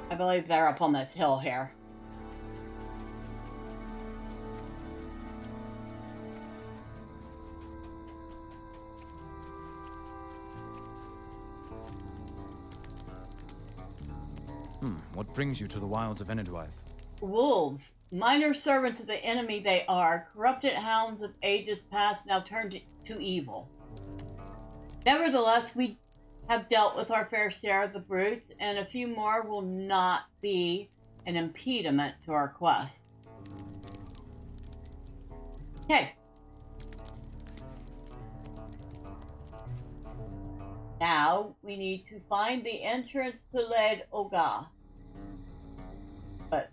I believe they're up on this hill here. What brings you to the wilds of Enedwyth? Wolves, minor servants of the enemy they are, corrupted hounds of ages past now turned to evil. Nevertheless, we have dealt with our fair share of the brutes, and a few more will not be an impediment to our quest. Okay. Now, we need to find the entrance to Led Oga. But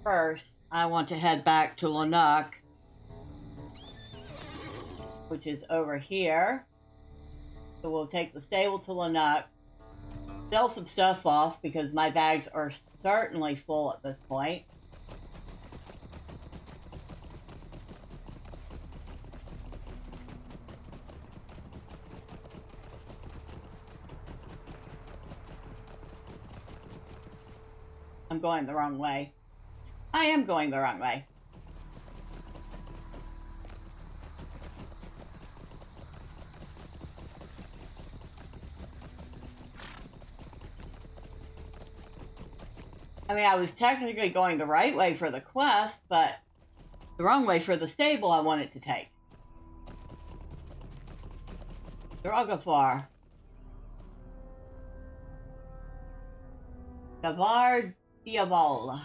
first, I want to head back to Lanuk, which is over here. So we'll take the stable to Lanuk, sell some stuff off because my bags are certainly full at this point. I'm going the wrong way. I am going the wrong way. I mean, I was technically going the right way for the quest, but the wrong way for the stable I wanted to take. Drogafar. Gavar Diaval.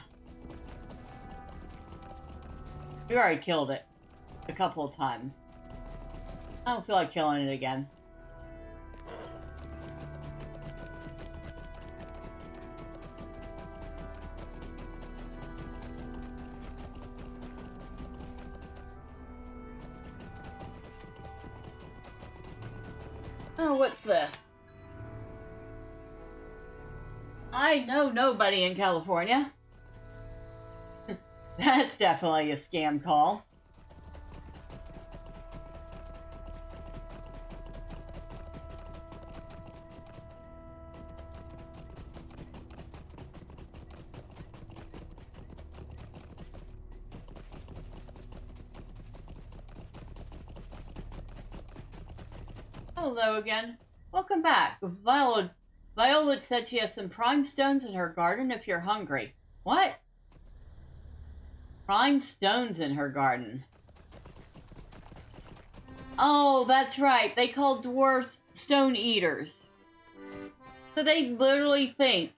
We already killed it a couple of times. I don't feel like killing it again. Oh, what's this? I know nobody in California. That's definitely a scam call. Hello again. Welcome back. Viola said she has some prime stones in her garden if you're hungry. What? Prime stones in her garden. Oh, that's right. They call dwarves stone eaters. So they literally think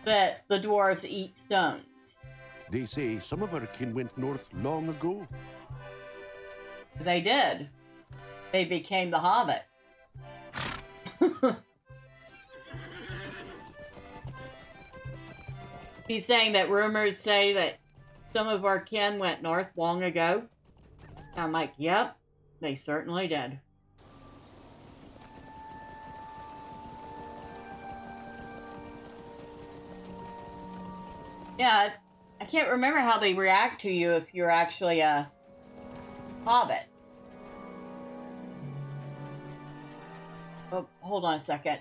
that the dwarves eat stones. They say some of our kin went north long ago. They did. They became the Hobbit. He's saying that rumors say that some of our kin went north long ago. I'm like, yep, they certainly did. Yeah, I can't remember how they react to you if you're actually a hobbit. Oh, hold on a second.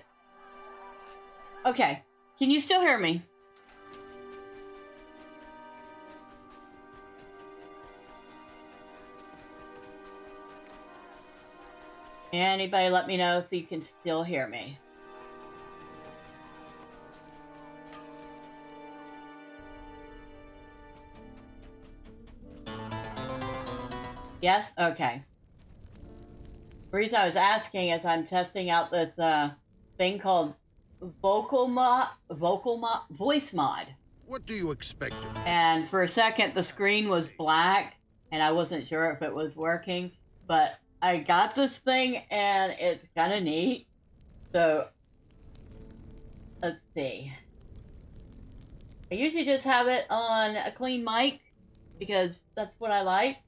Okay, can you still hear me? Anybody let me know if you can still hear me. Yes? Okay. The reason I was asking is I'm testing out this thing called voice mod. What do you expect? And for a second the screen was black and I wasn't sure if it was working, but I got this thing and it's kind of neat. So let's see. I usually just have it on a clean mic because that's what I like.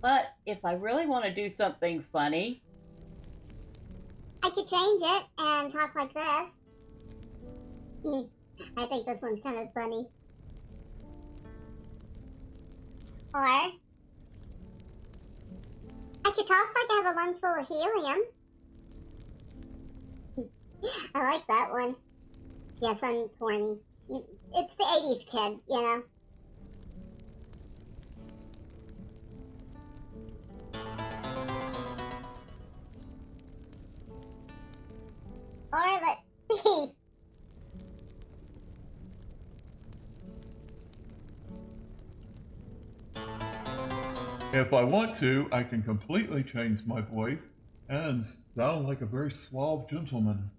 But if I really want to do something funny, I could change it and talk like this. I think this one's kind of funny. Or I could talk like I have a lung full of helium. I like that one. Yes, I'm corny. It's the 80s kid, you know. Or let's see. If I want to, I can completely change my voice and sound like a very suave gentleman.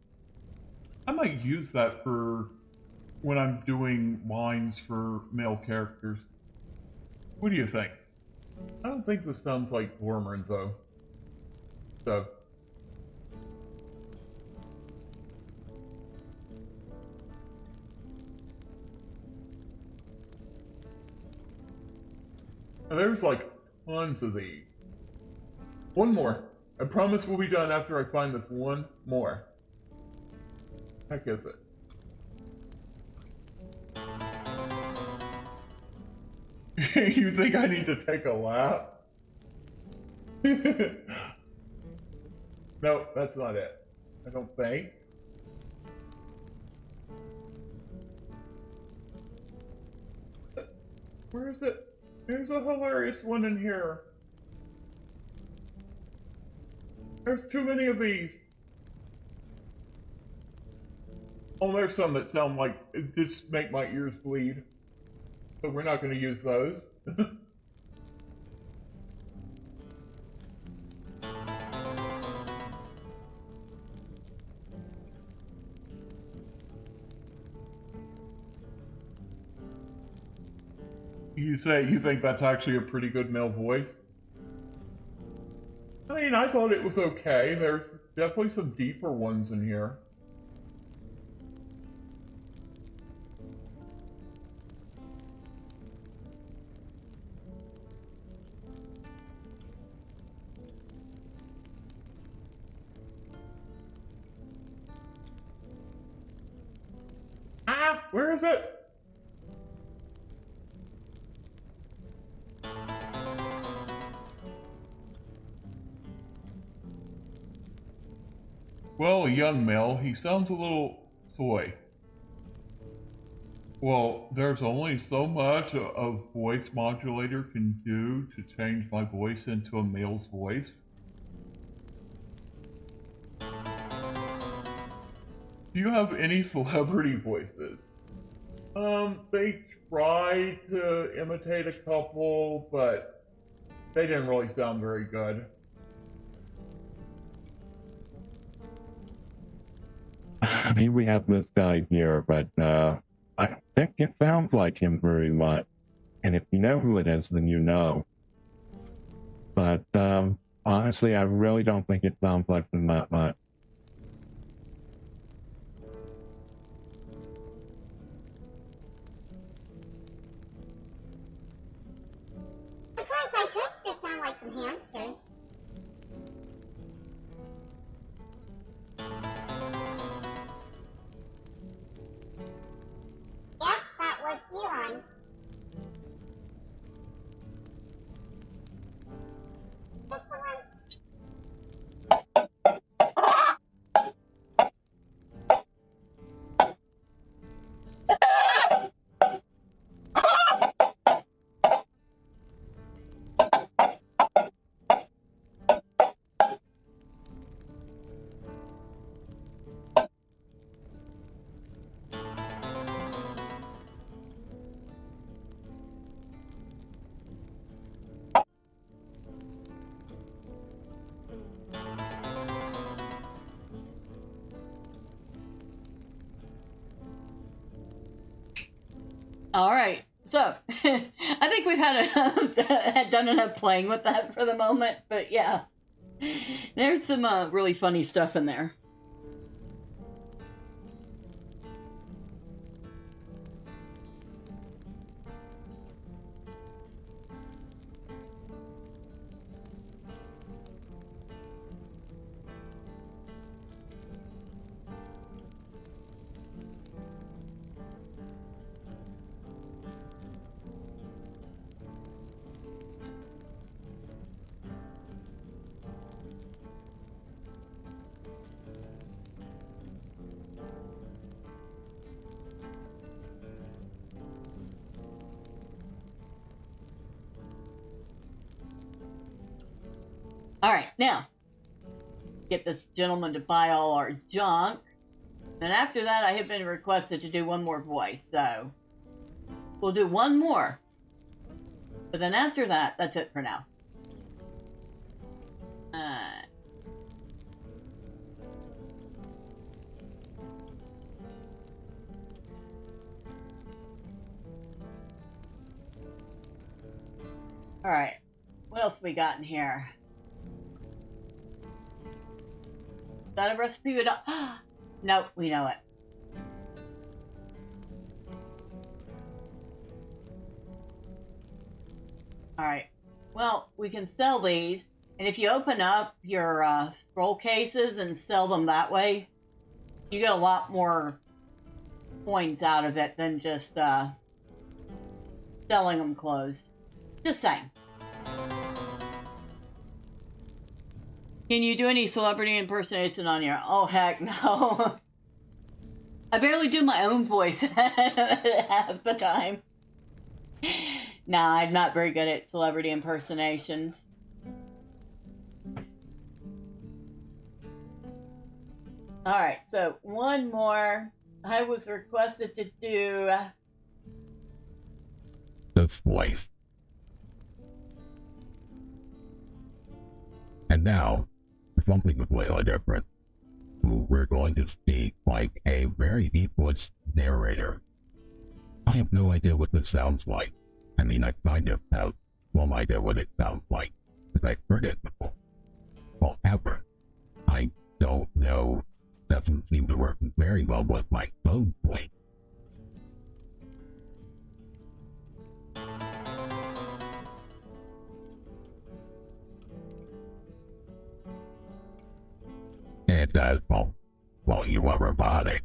I might use that for when I'm doing lines for male characters. What do you think? I don't think this sounds like Thormurn though. So. And there's like tons of these. One more. I promise we'll be done after I find this one more. Heck is it? You think I need to take a lap? No, that's not it. I don't think. Where is it? There's a hilarious one in here. There's too many of these. Oh, there's some that sound like it just make my ears bleed. So we're not going to use those. You think that's actually a pretty good male voice? I mean, I thought it was okay. There's definitely some deeper ones in here. Ah, where is it? Well, a young male, he sounds a little soy. Well, there's only so much a voice modulator can do to change my voice into a male's voice. Do you have any celebrity voices? They tried to imitate a couple, but they didn't really sound very good. I mean, we have this guy here, but I think it sounds like him very much. And if you know who it is, then you know. But honestly, I really don't think it sounds like him that much. Of course, I could still sound like some hamsters. Yep, that was Elon. Just the one. All right, so I think we've had done enough playing with that for the moment, but yeah, there's some really funny stuff in there. All right, now get this gentleman to buy all our junk. And after that, I have been requested to do one more voice, so we'll do one more. But then after that, that's it for now. All right, what else we got in here? Is that a recipe we don't... Nope, we know it. Alright, well, we can sell these, and if you open up your scroll cases and sell them that way, you get a lot more coins out of it than just selling them closed. Just saying. Can you do any celebrity impersonation on your... Oh, heck no. I barely do my own voice half the time. Nah, I'm not very good at celebrity impersonations. Alright, so one more. I was requested to do... This voice. And now, something completely different. We're going to speak like a very deep voice narrator. I have no idea what this sounds like. I mean, I kind of have some idea what it sounds like, because I've heard it before. However, I don't know. Doesn't seem to work very well with my phone voice. It does, well, you are robotic.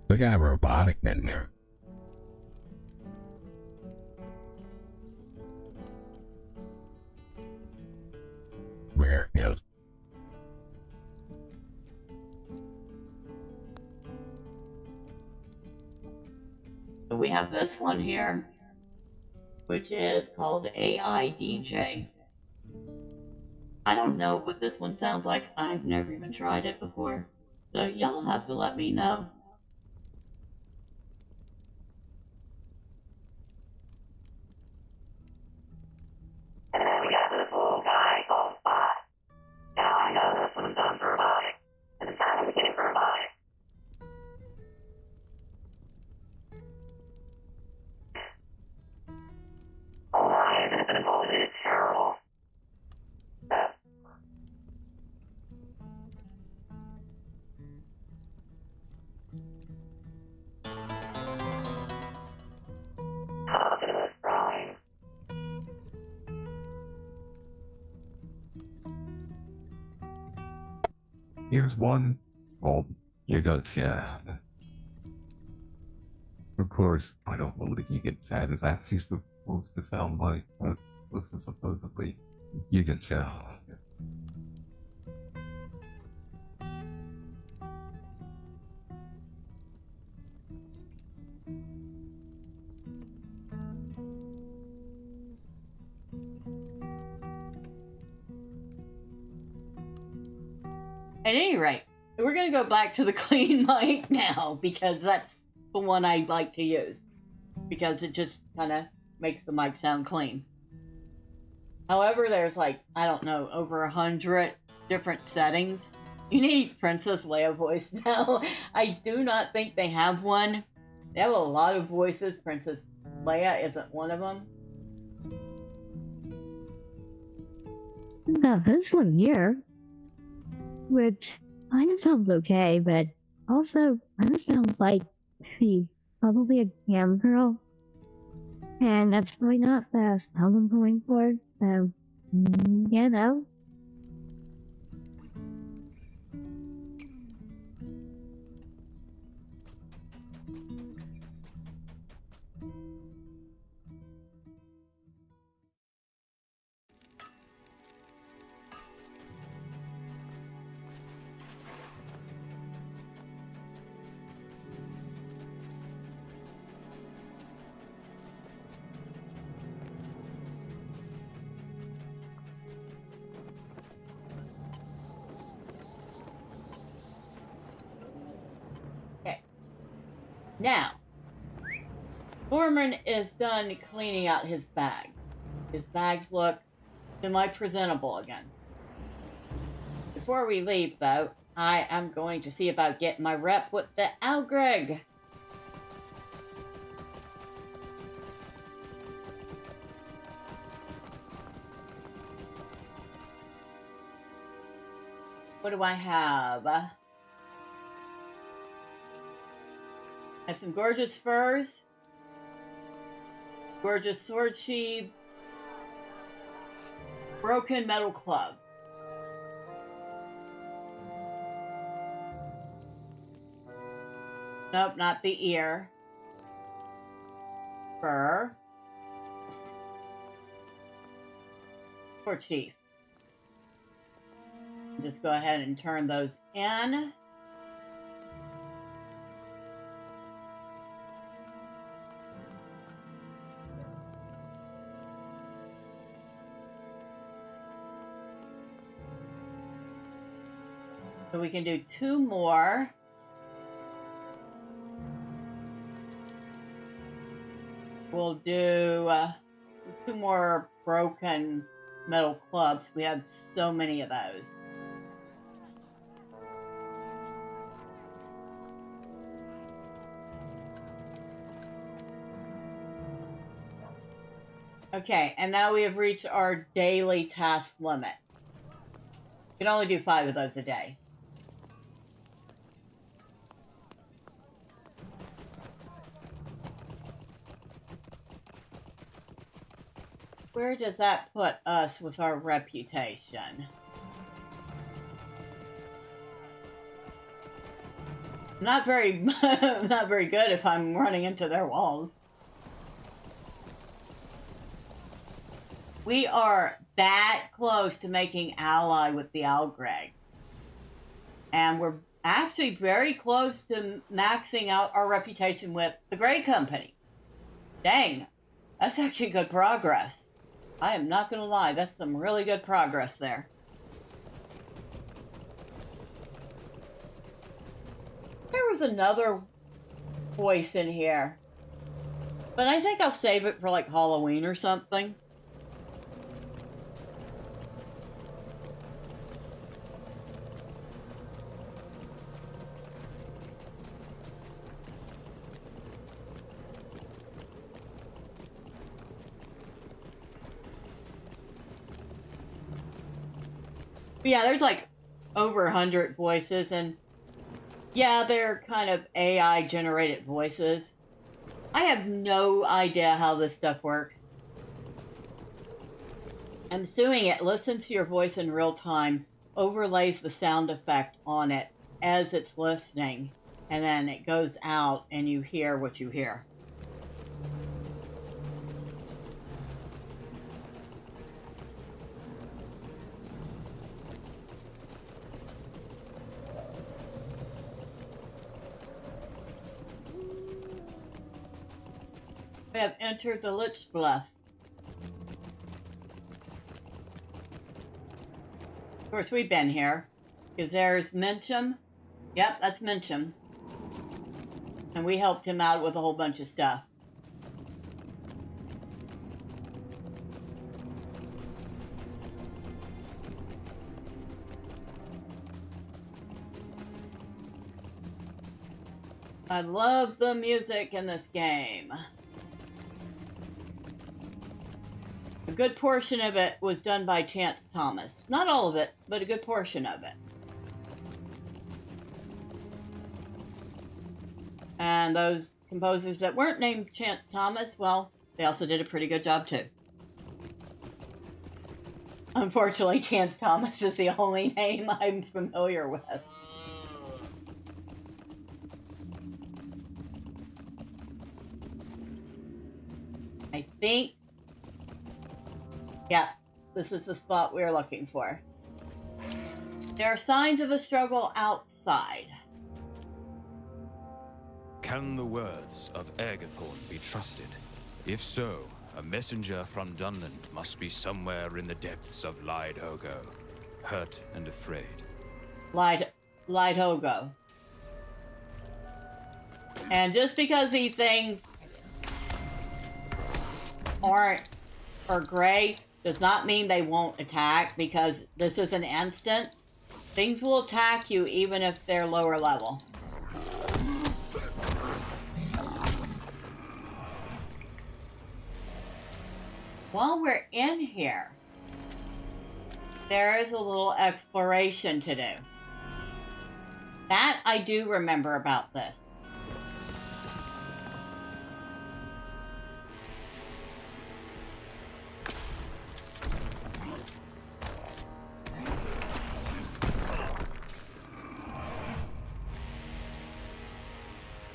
We got robotic in there. Where is... So we have this one here, which is called AI DJ. I don't know what this one sounds like. I've never even tried it before. So y'all have to let me know. And then we got this little guy called Spot. Now I know this one's done for robotics, and it's time to get for robotics. Oh my, this info is terrible. Optimus Prime. Here's one. Well, you got yeah. Of course, I don't believe you get chat is actually supposed to sound like this is supposedly you get chat. At any rate, we're going to go back to the clean mic now, because that's the one I like to use. Because it just kind of makes the mic sound clean. However, there's like, I don't know, over 100 different settings. You need Princess Leia voice now. I do not think they have one. They have a lot of voices. Princess Leia isn't one of them. Got this one here, which kind of sounds okay, but also kind of sounds like she's probably a cam girl, and that's really not the sound I'm going for, so, you know. Now, Thormurn is done cleaning out his bag. His bags look semi-presentable again. Before we leave, though, I am going to see about getting my rep with the Algreg. What do I have? I have some gorgeous furs, gorgeous sword sheaths, broken metal clubs. Nope, not the ear. Fur. For chief. Just go ahead and turn those in. So we can do 2 more. We'll do 2 more broken metal clubs. We have so many of those. Okay, and now we have reached our daily task limit. We can only do 5 of those a day. Where does that put us with our reputation? Not very, not very good if I'm running into their walls. We are that close to making ally with the Algreg. And we're actually very close to maxing out our reputation with the Grey Company. Dang, that's actually good progress. I am not going to lie, that's some really good progress there. There was another voice in here. But I think I'll save it for like Halloween or something. But yeah, there's like over 100 voices, and yeah, they're kind of AI generated voices. I have no idea how this stuff works. I'm assuming it listens to your voice in real time, overlays the sound effect on it as it's listening, and then it goes out and you hear what you hear. We have entered the Lich Bluffs. Of course, we've been here. Because there's Mincham. Yep, that's Mincham. And we helped him out with a whole bunch of stuff. I love the music in this game. A good portion of it was done by Chance Thomas. Not all of it, but a good portion of it. And those composers that weren't named Chance Thomas, well, they also did a pretty good job too. Unfortunately, Chance Thomas is the only name I'm familiar with. I think, yeah, this is the spot we're looking for. There are signs of a struggle outside. Can the words of Ergathorn be trusted? If so, a messenger from Dunland must be somewhere in the depths of Lydhogo, hurt and afraid. Lydhogo. And just because these things aren't or gray does not mean they won't attack, because this is an instance. Things will attack you even if they're lower level. While we're in here, there is a little exploration to do. That I do remember about this.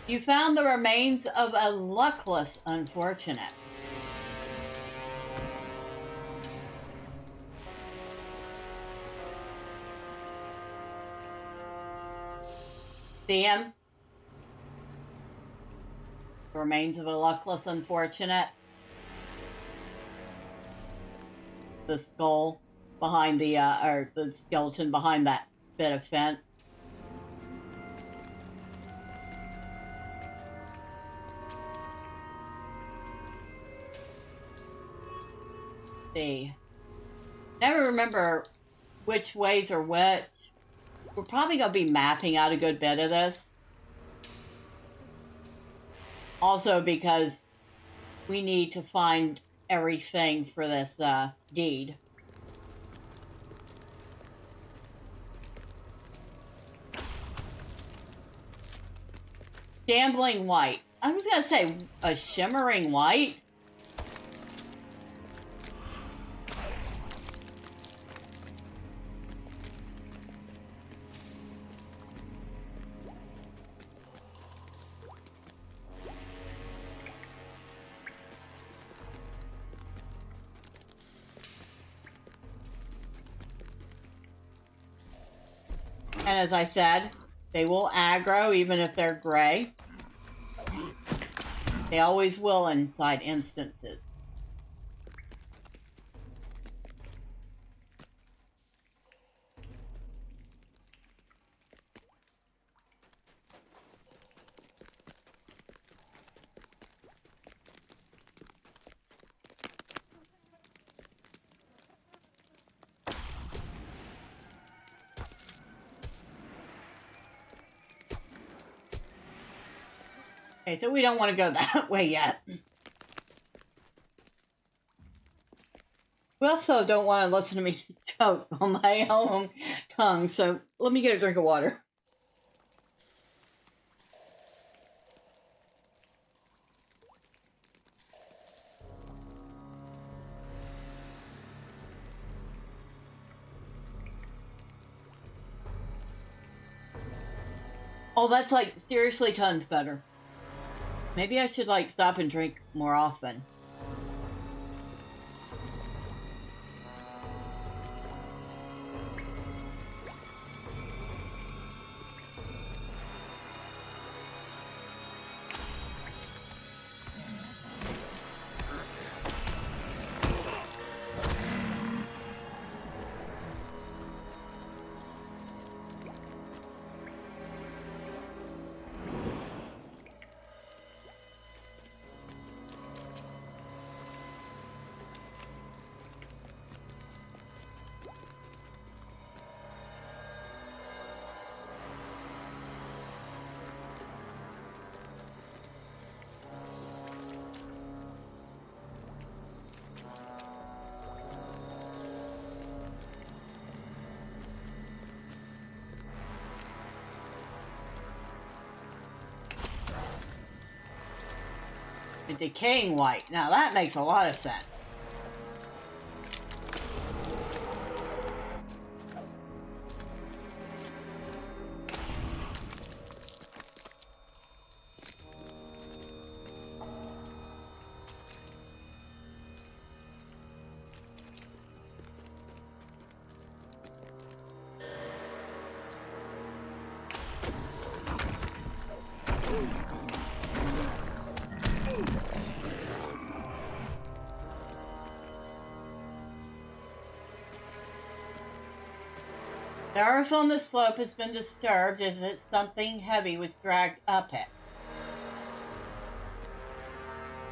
You found the remains of a luckless unfortunate. See him? The remains of a luckless unfortunate. The skull behind the, or the skeleton behind that bit of fence. See. Never remember which ways are which. We're probably going to be mapping out a good bit of this. Also because we need to find everything for this deed. Shambling white. I was going to say a shimmering white. And as I said, they will aggro even if they're gray. They always will inside instances. Okay, so we don't want to go that way yet. We also don't want to listen to me choke on my own tongue, so let me get a drink of water. Oh, that's like seriously tons better. Maybe I should like stop and drink more often. The decaying white. Now that makes a lot of sense. The earth on the slope has been disturbed as if something heavy was dragged up it.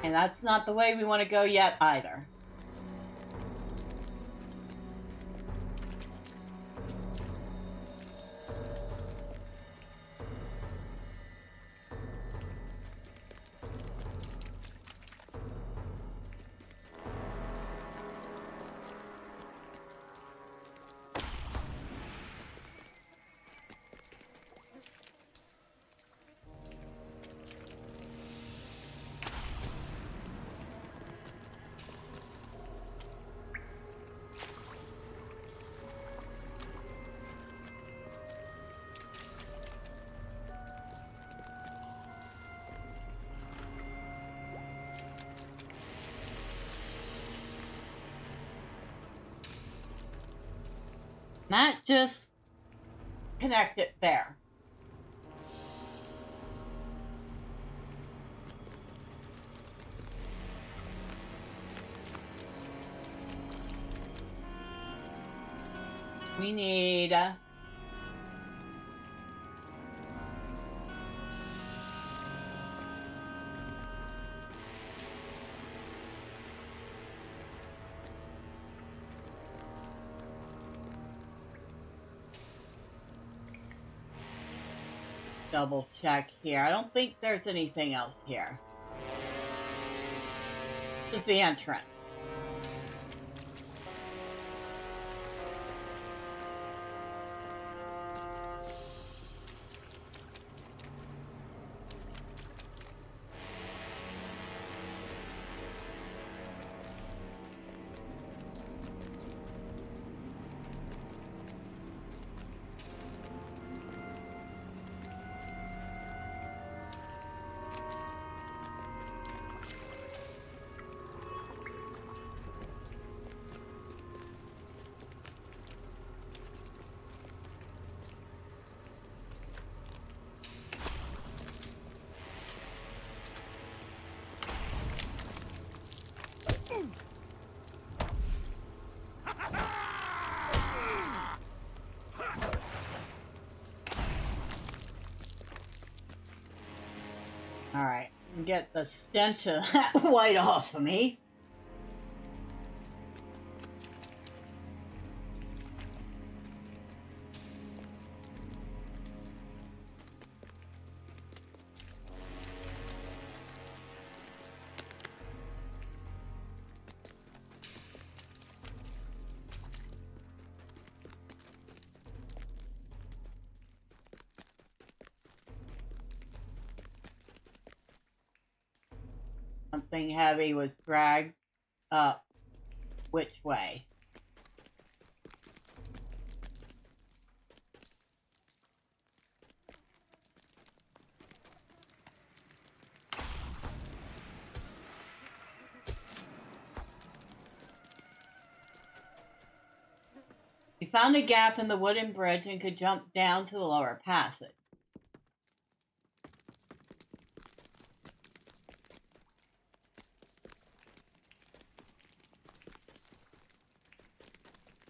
And that's not the way we want to go yet either. Not just connect it there. We need double check here. I don't think there's anything else here. This is the entrance. Alright, get the stench of that white off of me. something heavy was dragged up. Which way? We found a gap in the wooden bridge and could jump down to the lower passage.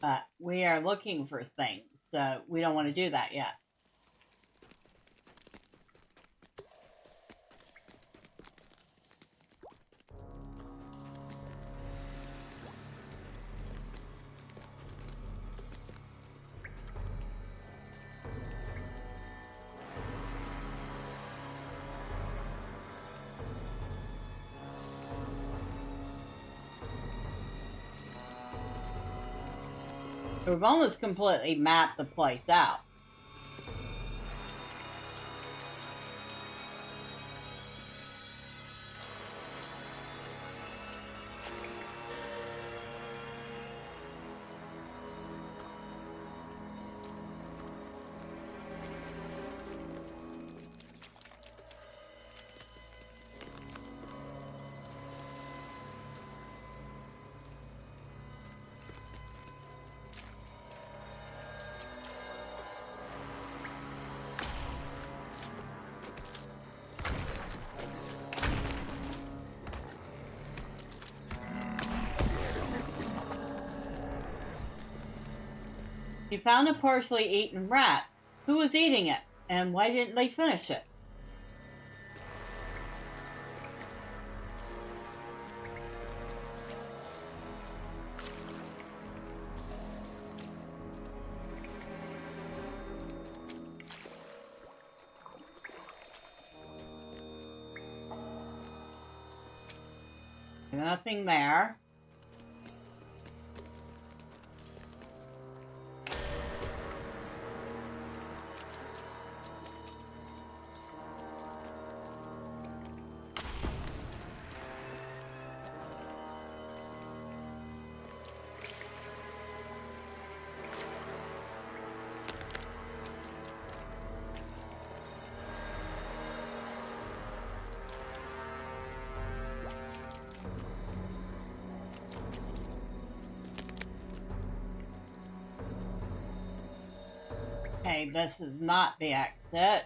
But we are looking for things, so we don't want to do that yet. We've almost completely mapped the place out. You found a partially eaten rat. Who was eating it, and why didn't they finish it? Nothing there. Okay, this is not the exit.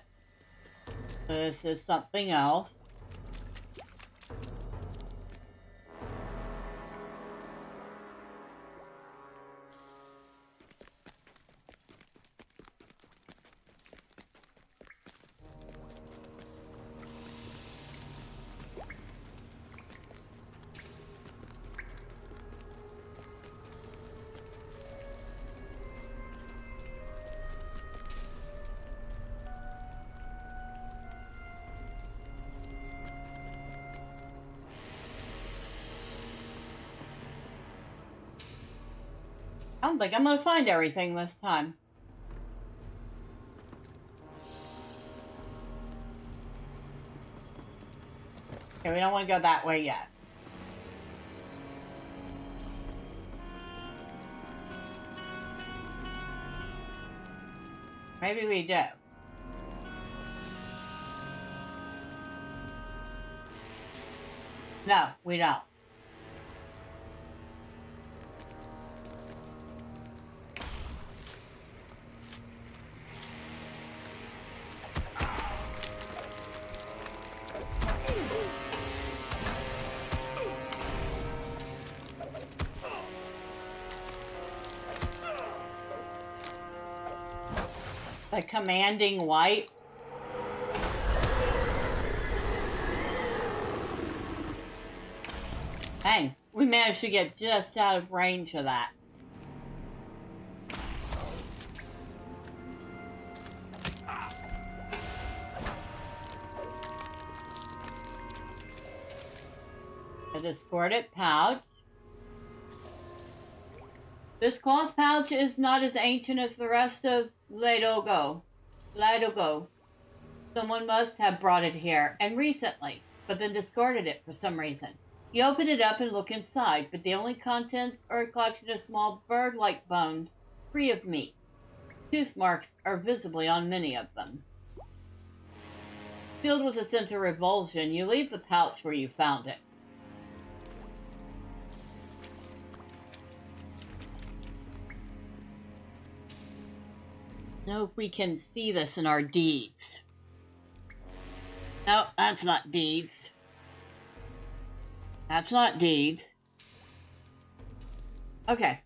This is something else. I don't think I'm gonna find everything this time. Okay, we don't want to go that way yet. Maybe we do. No, we don't. The commanding white. Dang, we managed to get just out of range of that. A discordant pouch. This cloth pouch is not as ancient as the rest of LOTRO. Someone must have brought it here, and recently, but then discarded it for some reason. You open it up and look inside, but the only contents are a collection of small bird-like bones, free of meat. Tooth marks are visibly on many of them. Filled with a sense of revulsion, you leave the pouch where you found it. Know if we can see this in our deeds. No, that's not deeds. That's not deeds. Okay.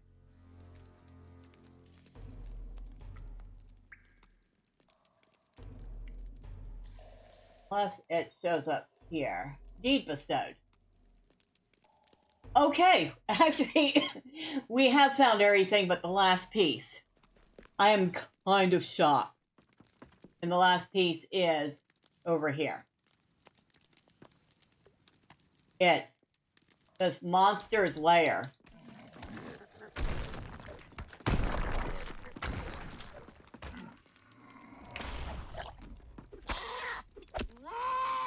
Unless it shows up here. Deed bestowed. Okay, actually, we have found everything but the last piece. I am kind of shocked. And the last piece is over here. It's this monster's lair.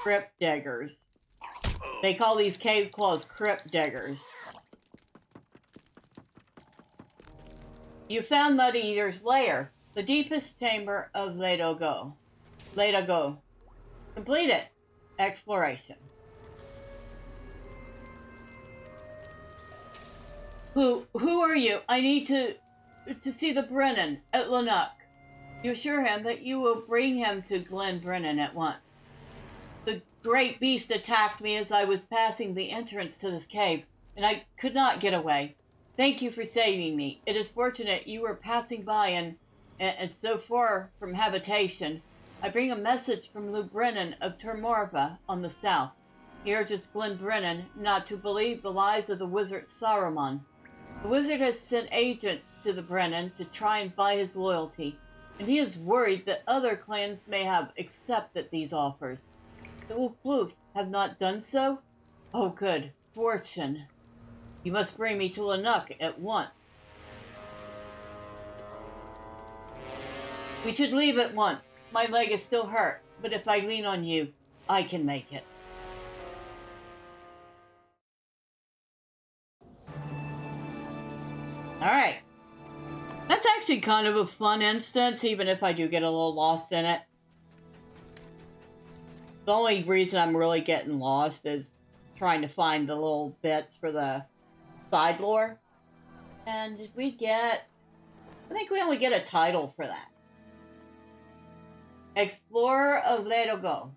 Crypt diggers. They call these cave claws crypt diggers. You found Muddy Eater's lair, the deepest chamber of LOTRO. LOTRO. Complete it. Exploration. Who are you? I need to see the Brennan at Lanuk. You assure him that you will bring him to Glen Brennan at once. The great beast attacked me as I was passing the entrance to this cave, and I could not get away. Thank you for saving me. It is fortunate you were passing by and so far from habitation. I bring a message from Lou Brennan of Thormurn on the south. He urges Glen Brennan not to believe the lies of the wizard Saruman. The wizard has sent agents to the Brennan to try and buy his loyalty, and he is worried that other clans may have accepted these offers. The Wolf have not done so? Oh, good fortune. You must bring me to Lanuk at once. We should leave at once. My leg is still hurt, but if I lean on you, I can make it. Alright. That's actually kind of a fun instance, even if I do get a little lost in it. The only reason I'm really getting lost is trying to find the little bits for the side lore. And did we get... I think we only get a title for that. Explorer of LOTRO.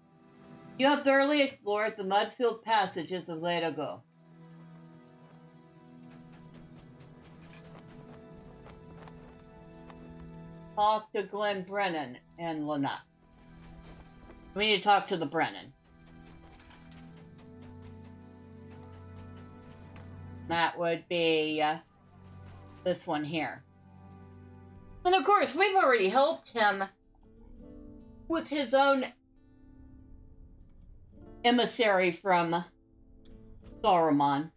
You have thoroughly explored the mud-filled passages of LOTRO. Talk to Glen Brennan and Lanuk. We need to talk to the Brennan. That would be this one here. And of course, we've already helped him with his own emissary from Saruman.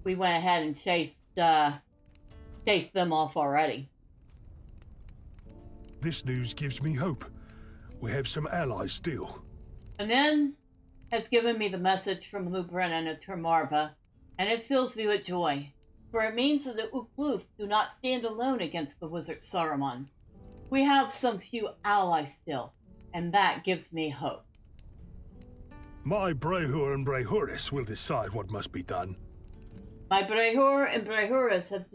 We went ahead and chased them off already. This news gives me hope. We have some allies still. And then has given me the message from Lou Brennan of Thormurn, and it fills me with joy, for it means that the Ukloof do not stand alone against the wizard Saruman. We have some few allies still, and that gives me hope. My Brehur and Brehuris will decide what must be done. My Brehur and Brehuris have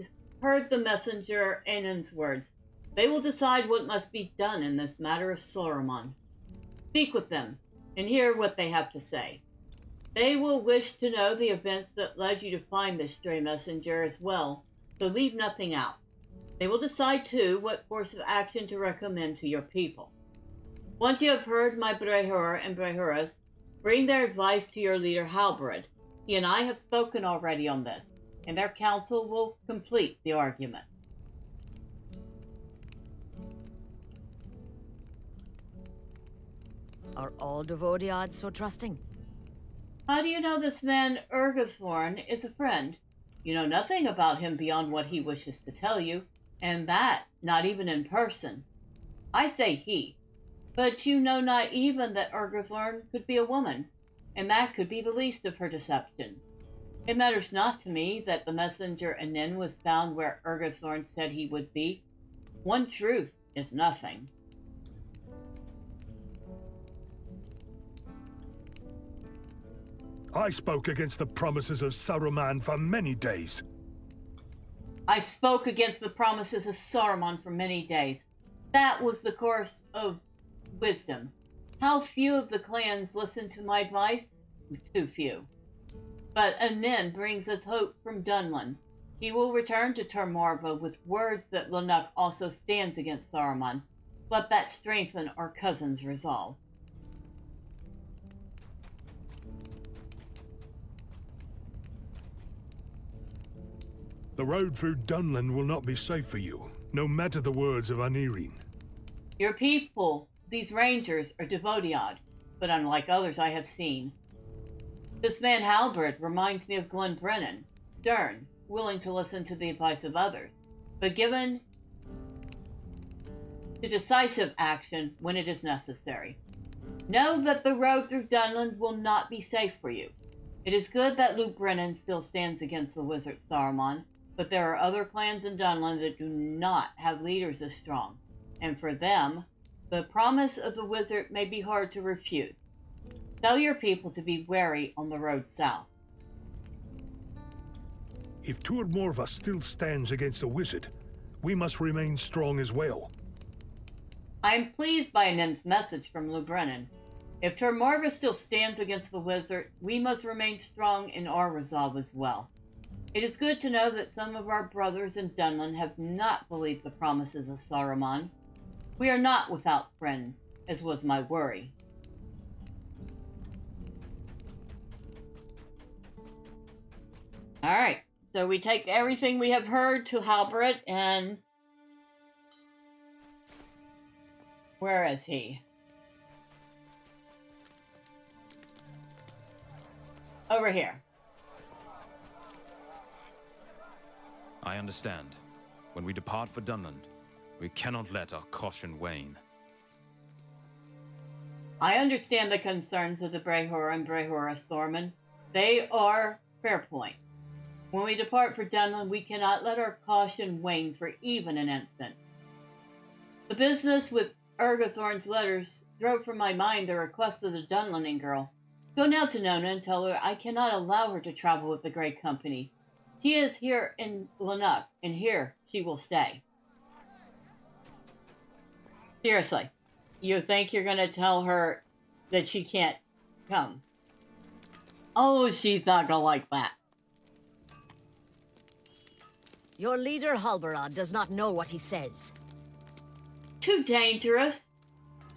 heard the messenger Ainan's words. They will decide what must be done in this matter of Saruman. Speak with them, and hear what they have to say. They will wish to know the events that led you to find this stray messenger as well, so leave nothing out. They will decide, too, what course of action to recommend to your people. Once you have heard my Brehur and Brehuris, bring their advice to your leader Halberd. He and I have spoken already on this, and their counsel will complete the argument. Are all Devodiads so trusting? How do you know this man Thormurn is a friend? You know nothing about him beyond what he wishes to tell you, and that not even in person. I say he, but you know not even that Thormurn could be a woman, and that could be the least of her deception. It matters not to me that the messenger Anin was found where Urgathorn said he would be. One truth is nothing. I spoke against the promises of Saruman for many days. I spoke against the promises of Saruman for many days. That was the course of wisdom. How few of the clans listened to my advice? Too few. But Anin brings us hope from Dunland. He will return to Thormurn with words that Lanuk also stands against Saruman. Let that strengthen our cousin's resolve. The road through Dunland will not be safe for you, no matter the words of Anirine. Your people, these rangers, are Devodiad, but unlike others I have seen. This man Halberd reminds me of Glen Brennan, stern, willing to listen to the advice of others, but given to decisive action when it is necessary. Know that the road through Dunland will not be safe for you. It is good that Luke Brennan still stands against the wizard Saruman, but there are other clans in Dunland that do not have leaders as strong, and for them, the promise of the wizard may be hard to refuse. Tell your people to be wary on the road south. If Thormurn still stands against the wizard, we must remain strong as well. I am pleased by Anin's message from Luke Brennan. If Thormurn still stands against the wizard, we must remain strong in our resolve as well. It is good to know that some of our brothers in Dunland have not believed the promises of Saruman. We are not without friends, as was my worry. Alright, so we take everything we have heard to Halberd, and... where is he? Over here. I understand. When we depart for Dunland, we cannot let our caution wane. I understand the concerns of the Brehor and Brehoras Thormurn. They are fair points. When we depart for Dunland, we cannot let our caution wane for even an instant. The business with Urgathorn's letters drove from my mind the request of the Dunlanding girl. Go now to Nona and tell her I cannot allow her to travel with the Great Company. She is here in Lanuk, and here she will stay. Seriously, you think you're going to tell her that she can't come? Oh, she's not going to like that. Your leader, Halberad, does not know what he says. Too dangerous.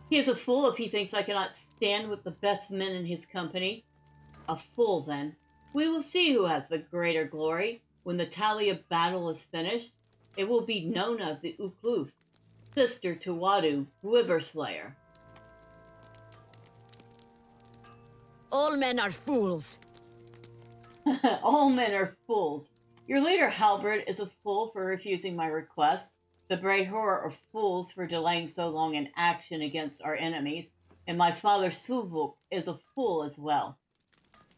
He is a fool if he thinks I cannot stand with the best men in his company. A fool, then. We will see who has the greater glory. When the tally of battle is finished, it will be Nona of the Ukluth, sister to Wadu, Wyverslayer. All men are fools. All men are fools. Your leader, Halberd, is a fool for refusing my request. The Brehor are fools for delaying so long in action against our enemies, and my father Suvuk is a fool as well.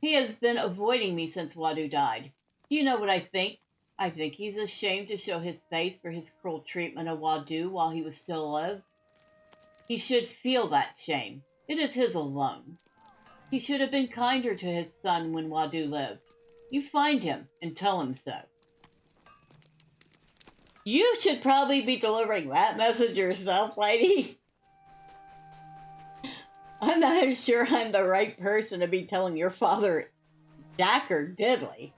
He has been avoiding me since Wadu died. Do you know what I think? I think he's ashamed to show his face for his cruel treatment of Wadu while he was still alive. He should feel that shame. It is his alone. He should have been kinder to his son when Wadu lived. You find him and tell him so. You should probably be delivering that message yourself, lady. I'm not sure I'm the right person to be telling your father Jack or Diddley.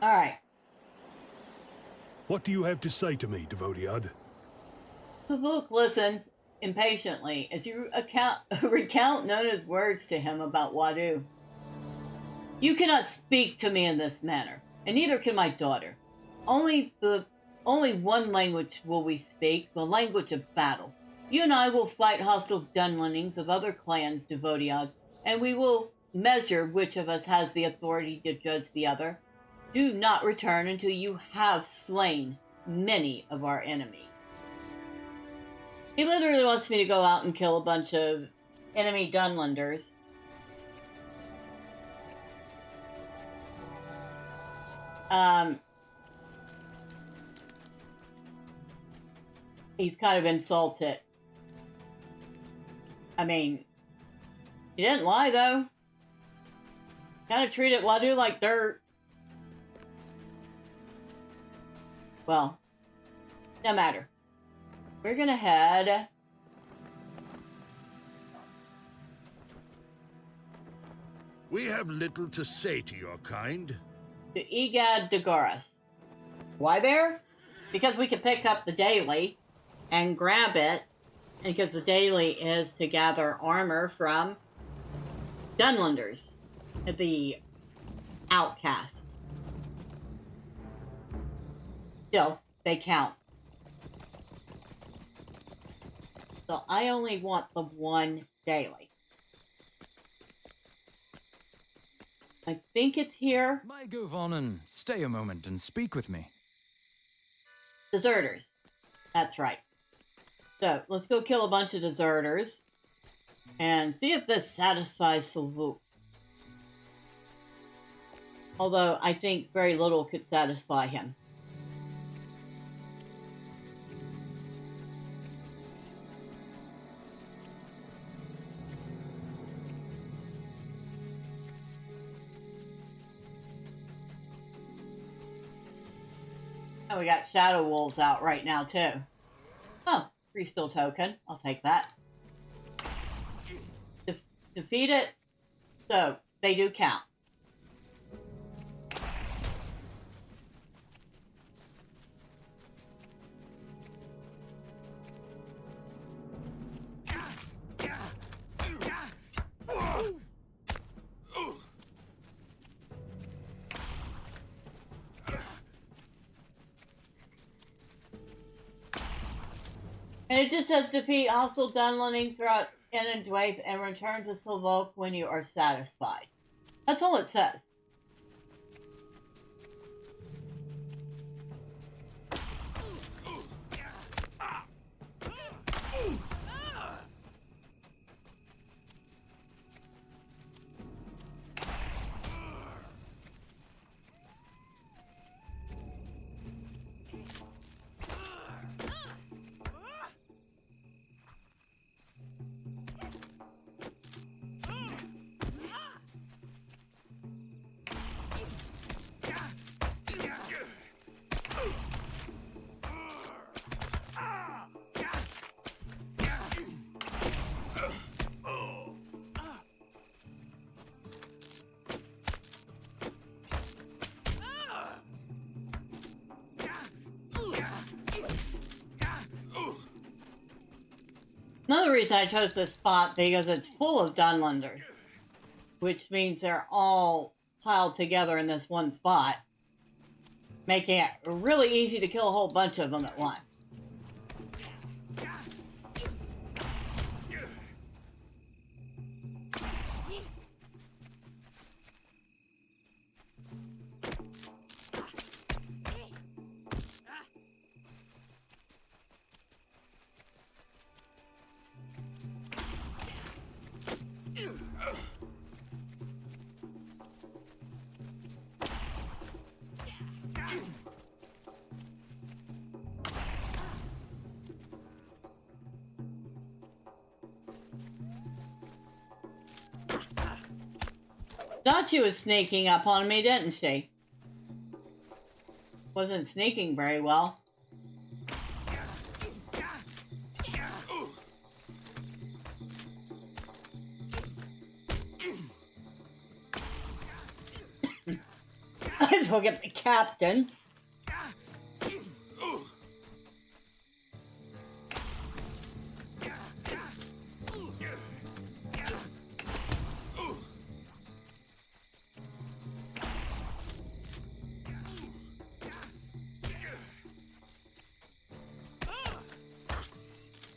All right. What do you have to say to me, Devodiad? Luke listens impatiently as you recount Nona's words to him about Wadu. You cannot speak to me in this manner, and neither can my daughter. Only one language will we speak, the language of battle. You and I will fight hostile Dunlandings of other clans, Devodiad, and we will measure which of us has the authority to judge the other. Do not return until you have slain many of our enemies. He literally wants me to go out and kill a bunch of enemy Dunlanders. He's kind of insulted. I mean, he didn't lie though. Kind of treated Wadu like dirt. Well, no matter. We're gonna head We have little to say to your kind. to Egad Dagoras. Why there? Because we can pick up the daily and grab it, and because the daily is to gather armor from Dunlanders, the outcasts. Still, they count. So I only want the one daily. I think it's here. My Govanen, stay a moment and speak with me. Deserters. That's right. So, let's go kill a bunch of deserters and see if this satisfies Silvuk. Although, I think very little could satisfy him. Oh, we got Shadow Wolves out right now, too. Oh, free steel token. I'll take that. Defeat it. So, they do count. And it just says defeat hostile Dunlandings throughout Enedwaith and return to Silvok when you are satisfied. That's all it says. Another reason I chose this spot because it's full of Dunlanders, which means they're all piled together in this one spot, making it really easy to kill a whole bunch of them at once. Thought she was sneaking up on me, didn't she? Wasn't sneaking very well. Might as well get the captain.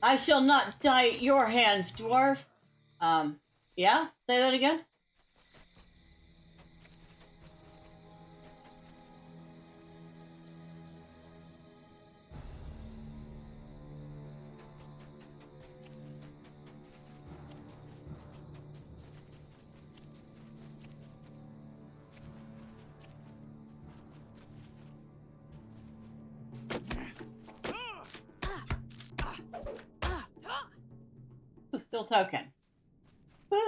I shall not die at your hands, dwarf. Yeah? Say that again? Steel token. Woo!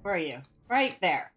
Where are you? Right there.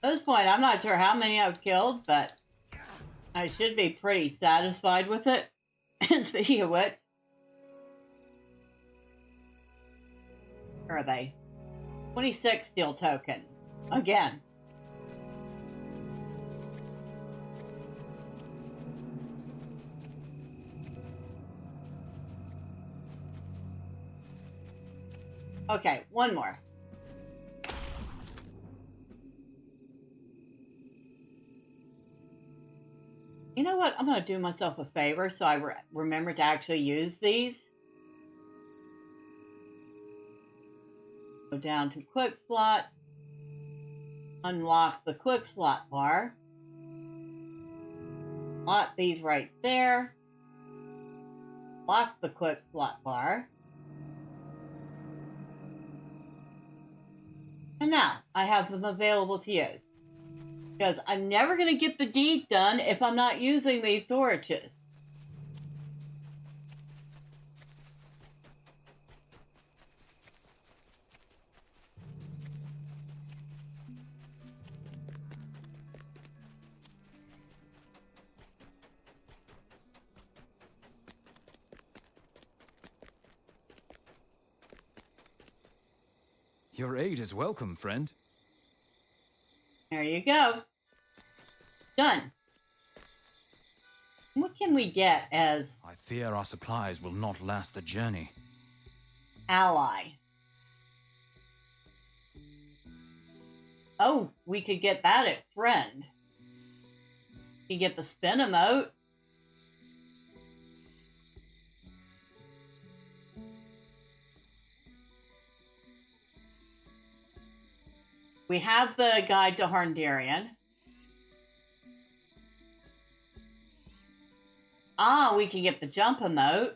At this point, I'm not sure how many I've killed, but I should be pretty satisfied with it. And speaking of which, where are they? 26 steel tokens. Again. Okay, one more. You know what? I'm going to do myself a favor so I remember to actually use these. Go down to quick slots. Unlock the quick slot bar. Lock these right there. Lock the quick slot bar. And now I have them available to use. Because I'm never going to get the deed done if I'm not using these storages. Your aid is welcome, friend. There you go. Done. What can we get as... I fear our supplies will not last the journey. ally? Oh, we could get that at friend. You get the spin emote. We have the guide to Harndarian. Ah, we can get the jump emote.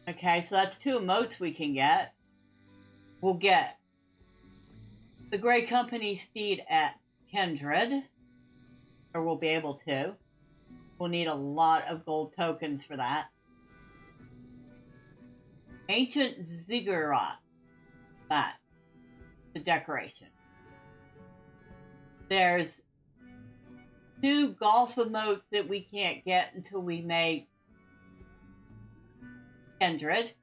Okay, so that's 2 emotes we can get. We'll get the Grey Company steed at Kindred. Or we'll be able to. We'll need a lot of gold tokens for that. Ancient Ziggurat. That. The decoration. There's 2 golf emotes that we can't get until we make Kindred.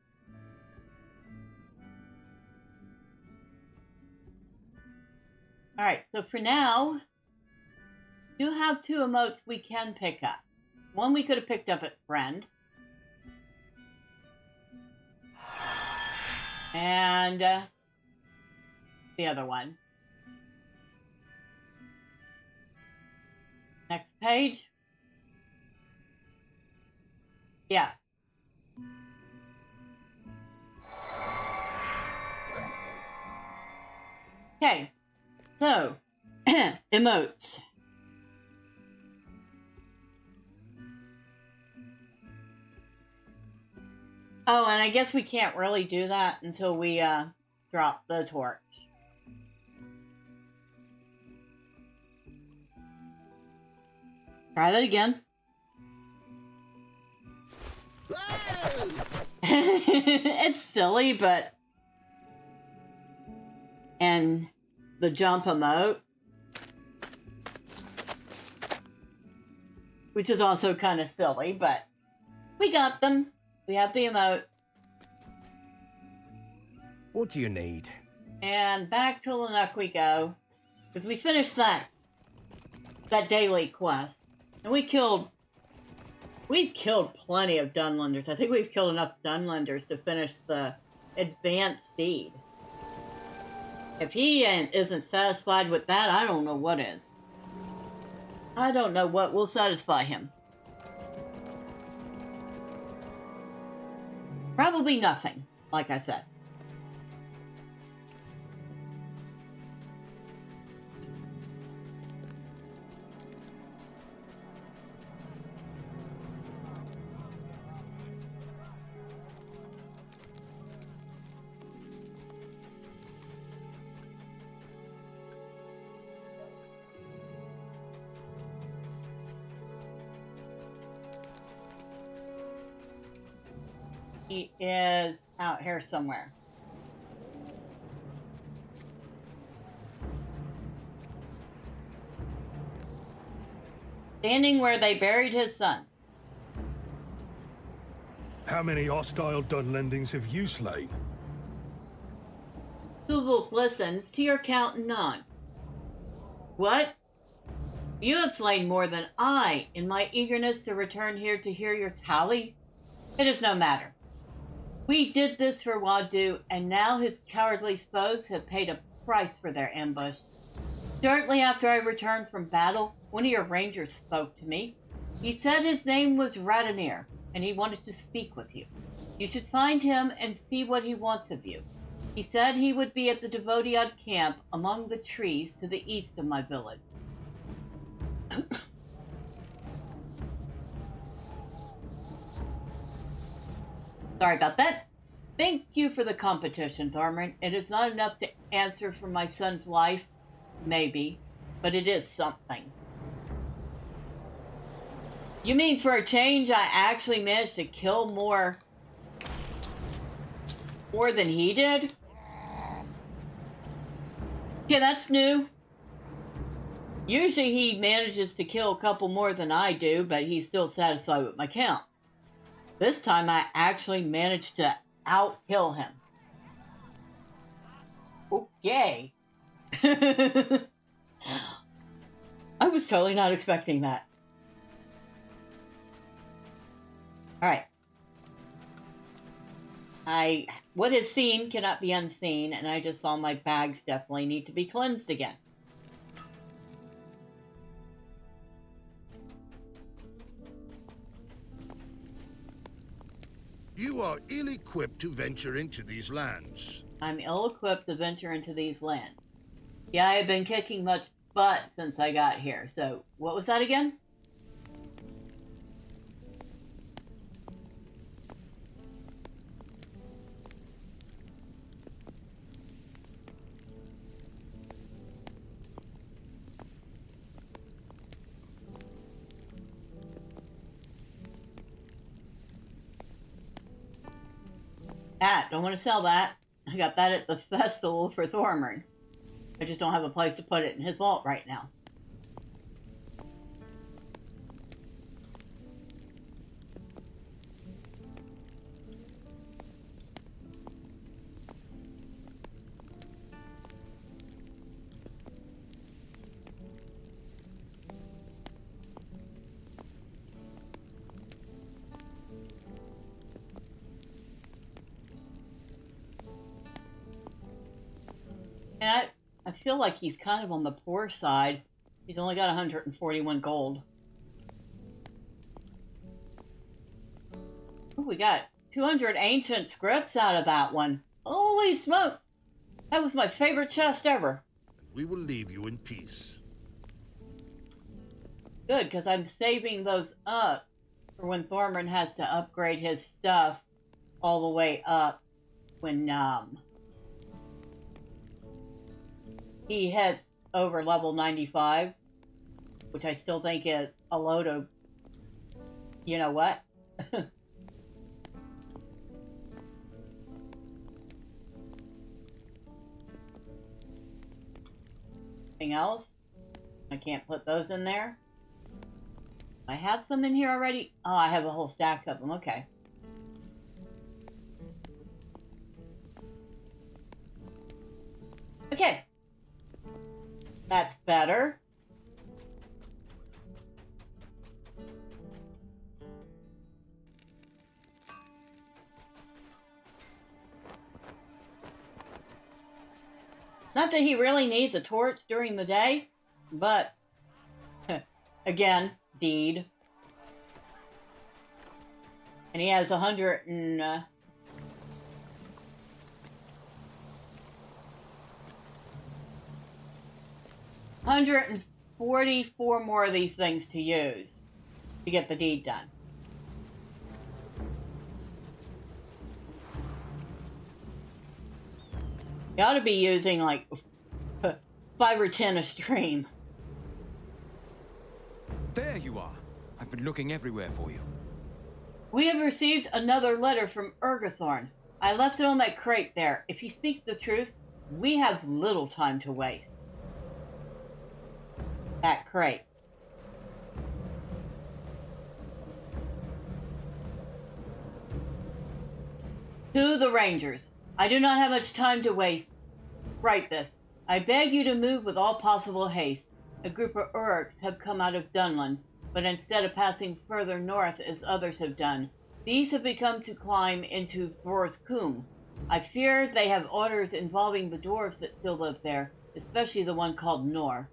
Alright, so for now, we do have 2 emotes we can pick up. One we could have picked up at Friend. And the other one. Next page. Yeah. Okay. So, emotes. Oh, and I guess we can't really do that until we drop the torch. Try that again. It's silly, but... And the jump emote. Which is also kind of silly, but... We got them. We have the emote. What do you need? And back to Lanuk we go. Because we finished that daily quest. And we've killed plenty of Dunlanders. I think we've killed enough Dunlanders to finish the advanced steed. If he isn't satisfied with that, I don't know what is. I don't know what will satisfy him. Probably nothing, like I said. He is out here somewhere. Standing where they buried his son. How many hostile Dunlendings have you slain? Tuvok listens to your count and nods. What? You have slain more than I in my eagerness to return here to hear your tally? It is no matter. We did this for Wadu, and now his cowardly foes have paid a price for their ambush. Shortly after I returned from battle, one of your rangers spoke to me. He said his name was Radonir, and he wanted to speak with you. You should find him and see what he wants of you. He said he would be at the Devodiad camp among the trees to the east of my village. Sorry about that. Thank you for the competition, Thormurn. It is not enough to answer for my son's life, maybe, but it is something. You mean for a change I actually managed to kill more than he did? Yeah, that's new. Usually he manages to kill a couple more than I do, but he's still satisfied with my count. This time I actually managed to outkill him. Okay. I was totally not expecting that. Alright. What is seen cannot be unseen, and I just saw my bags definitely need to be cleansed again. You are ill-equipped to venture into these lands. I'm ill-equipped to venture into these lands. Yeah, I have been kicking much butt since I got here, so what was that again? Don't want to sell that. I got that at the festival for Thormurn. I just don't have a place to put it in his vault right now. And I feel like he's kind of on the poor side. He's only got 141 gold. Ooh, we got 200 ancient scripts out of that one. Holy smoke! That was my favorite chest ever. We will leave you in peace. Good, because I'm saving those up for when Thormurn has to upgrade his stuff all the way up when he hits over level 95, which I still think is a load of, you know what? Anything else? I can't put those in there. I have some in here already. Oh, I have a whole stack of them. Okay. Okay. That's better. Not that he really needs a torch during the day, but again, deed. And he has 100 and 144 more of these things to use to get the deed done. You ought to be using like 5 or 10 a stream. There you are. I've been looking everywhere for you. We have received another letter from Thormurn. I left it on that crate there. If he speaks the truth, we have little time to waste. That crate. To the Rangers. I do not have much time to waste. Write this. I beg you to move with all possible haste. A group of Uruks have come out of Dunland, but instead of passing further north as others have done, these have begun to climb into Thor's Coombe. I fear they have orders involving the dwarves that still live there, especially the one called Nor.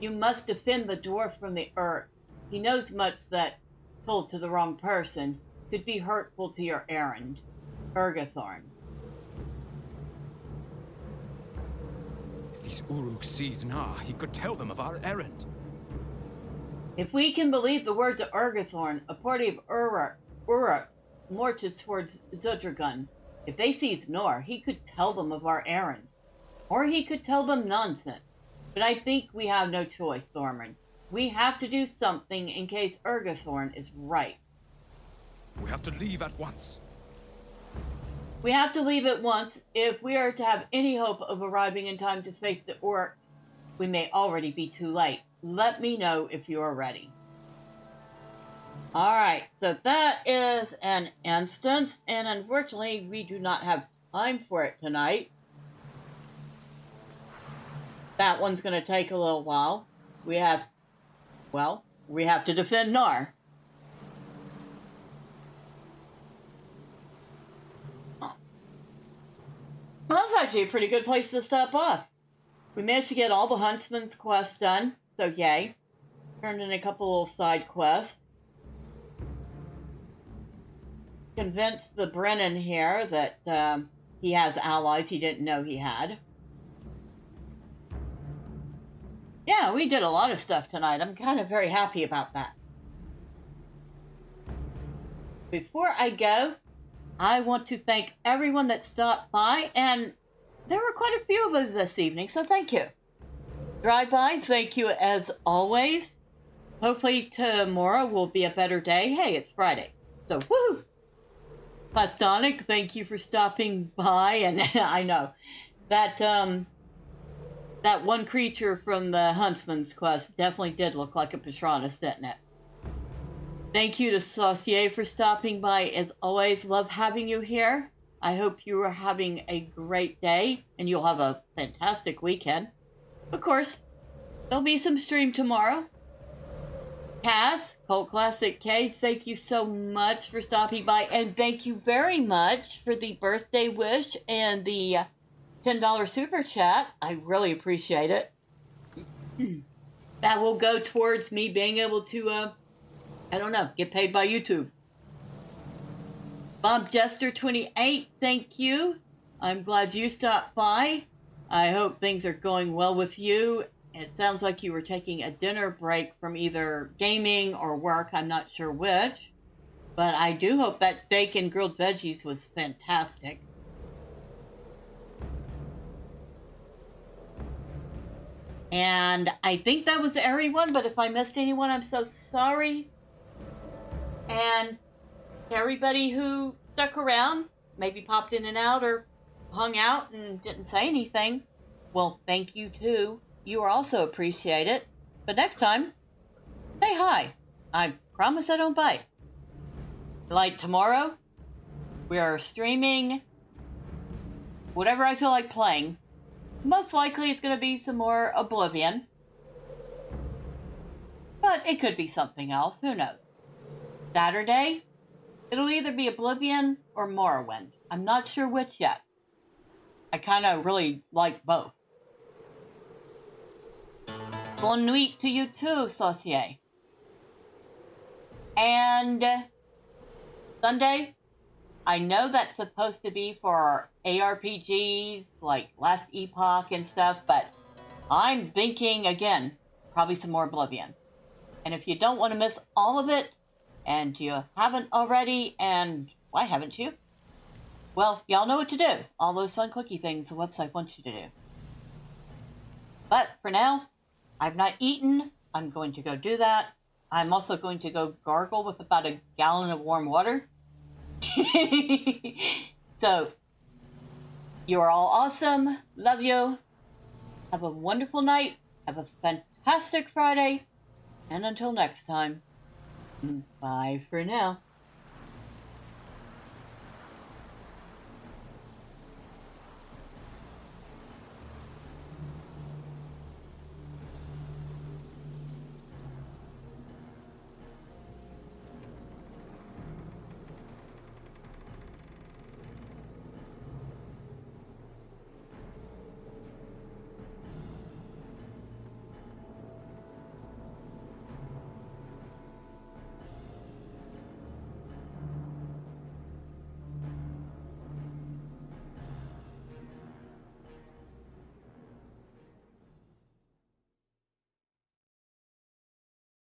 You must defend the dwarf from the Uruks. He knows much that, told to the wrong person, could be hurtful to your errand. Thorn. If these Uruk sees Nar, he could tell them of our errand. If we can believe the words of Thorn, a party of Uruks marches towards Zudragun. If they seize Nor, he could tell them of our errand. Or he could tell them nonsense. But I think we have no choice, Thormurn. We have to do something in case Thorn is right. We have to leave at once. We have to leave at once if we are to have any hope of arriving in time to face the Uruks. We may already be too late. Let me know if you are ready. Alright, so that is an instance, and unfortunately we do not have time for it tonight. That one's going to take a little while. We have to defend Nar. Well, that's actually a pretty good place to stop off. We managed to get all the Huntsman's quests done, so yay. Turned in a couple little side quests. Convinced the Brennan here that he has allies he didn't know he had. Yeah, we did a lot of stuff tonight. I'm kind of very happy about that. Before I go, I want to thank everyone that stopped by, and there were quite a few of us this evening, so thank you. Drive by, thank you as always. Hopefully tomorrow will be a better day. Hey, it's Friday, so woohoo! Plastonic, thank you for stopping by, and I know that that one creature from the Huntsman's quest definitely did look like a Patronus, didn't it? Thank you to Saucier for stopping by. As always, love having you here. I hope you are having a great day and you'll have a fantastic weekend. Of course, there'll be some stream tomorrow. Cass, Cult Classic Cage, thank you so much for stopping by, and thank you very much for the birthday wish and the $10 super chat. I really appreciate it. That will go towards me being able to get paid by YouTube. Bob Jester 28, thank you. I'm glad you stopped by. I hope things are going well with you. It sounds like you were taking a dinner break from either gaming or work. I'm not sure which. But I do hope that steak and grilled veggies was fantastic. And I think that was everyone, but if I missed anyone, I'm so sorry. And to everybody who stuck around, maybe popped in and out or hung out and didn't say anything, well, thank you too. You are also appreciated. But next time, say hi. I promise I don't bite. Like tomorrow, we are streaming whatever I feel like playing. Most likely it's going to be some more Oblivion. But it could be something else. Who knows? Saturday, it'll either be Oblivion or Morrowind. I'm not sure which yet. I kind of really like both. Bonne nuit to you too, Saucier. And Sunday, I know that's supposed to be for ARPGs like Last Epoch and stuff, but I'm thinking, again, probably some more Oblivion. And if you don't want to miss all of it, and you haven't already, and why haven't you? Well, y'all know what to do. All those fun cookie things the website wants you to do. But for now, I've not eaten. I'm going to go do that. I'm also going to go gargle with about a gallon of warm water. So, you are all awesome. Love you. Have a wonderful night. Have a fantastic Friday. And until next time, bye for now.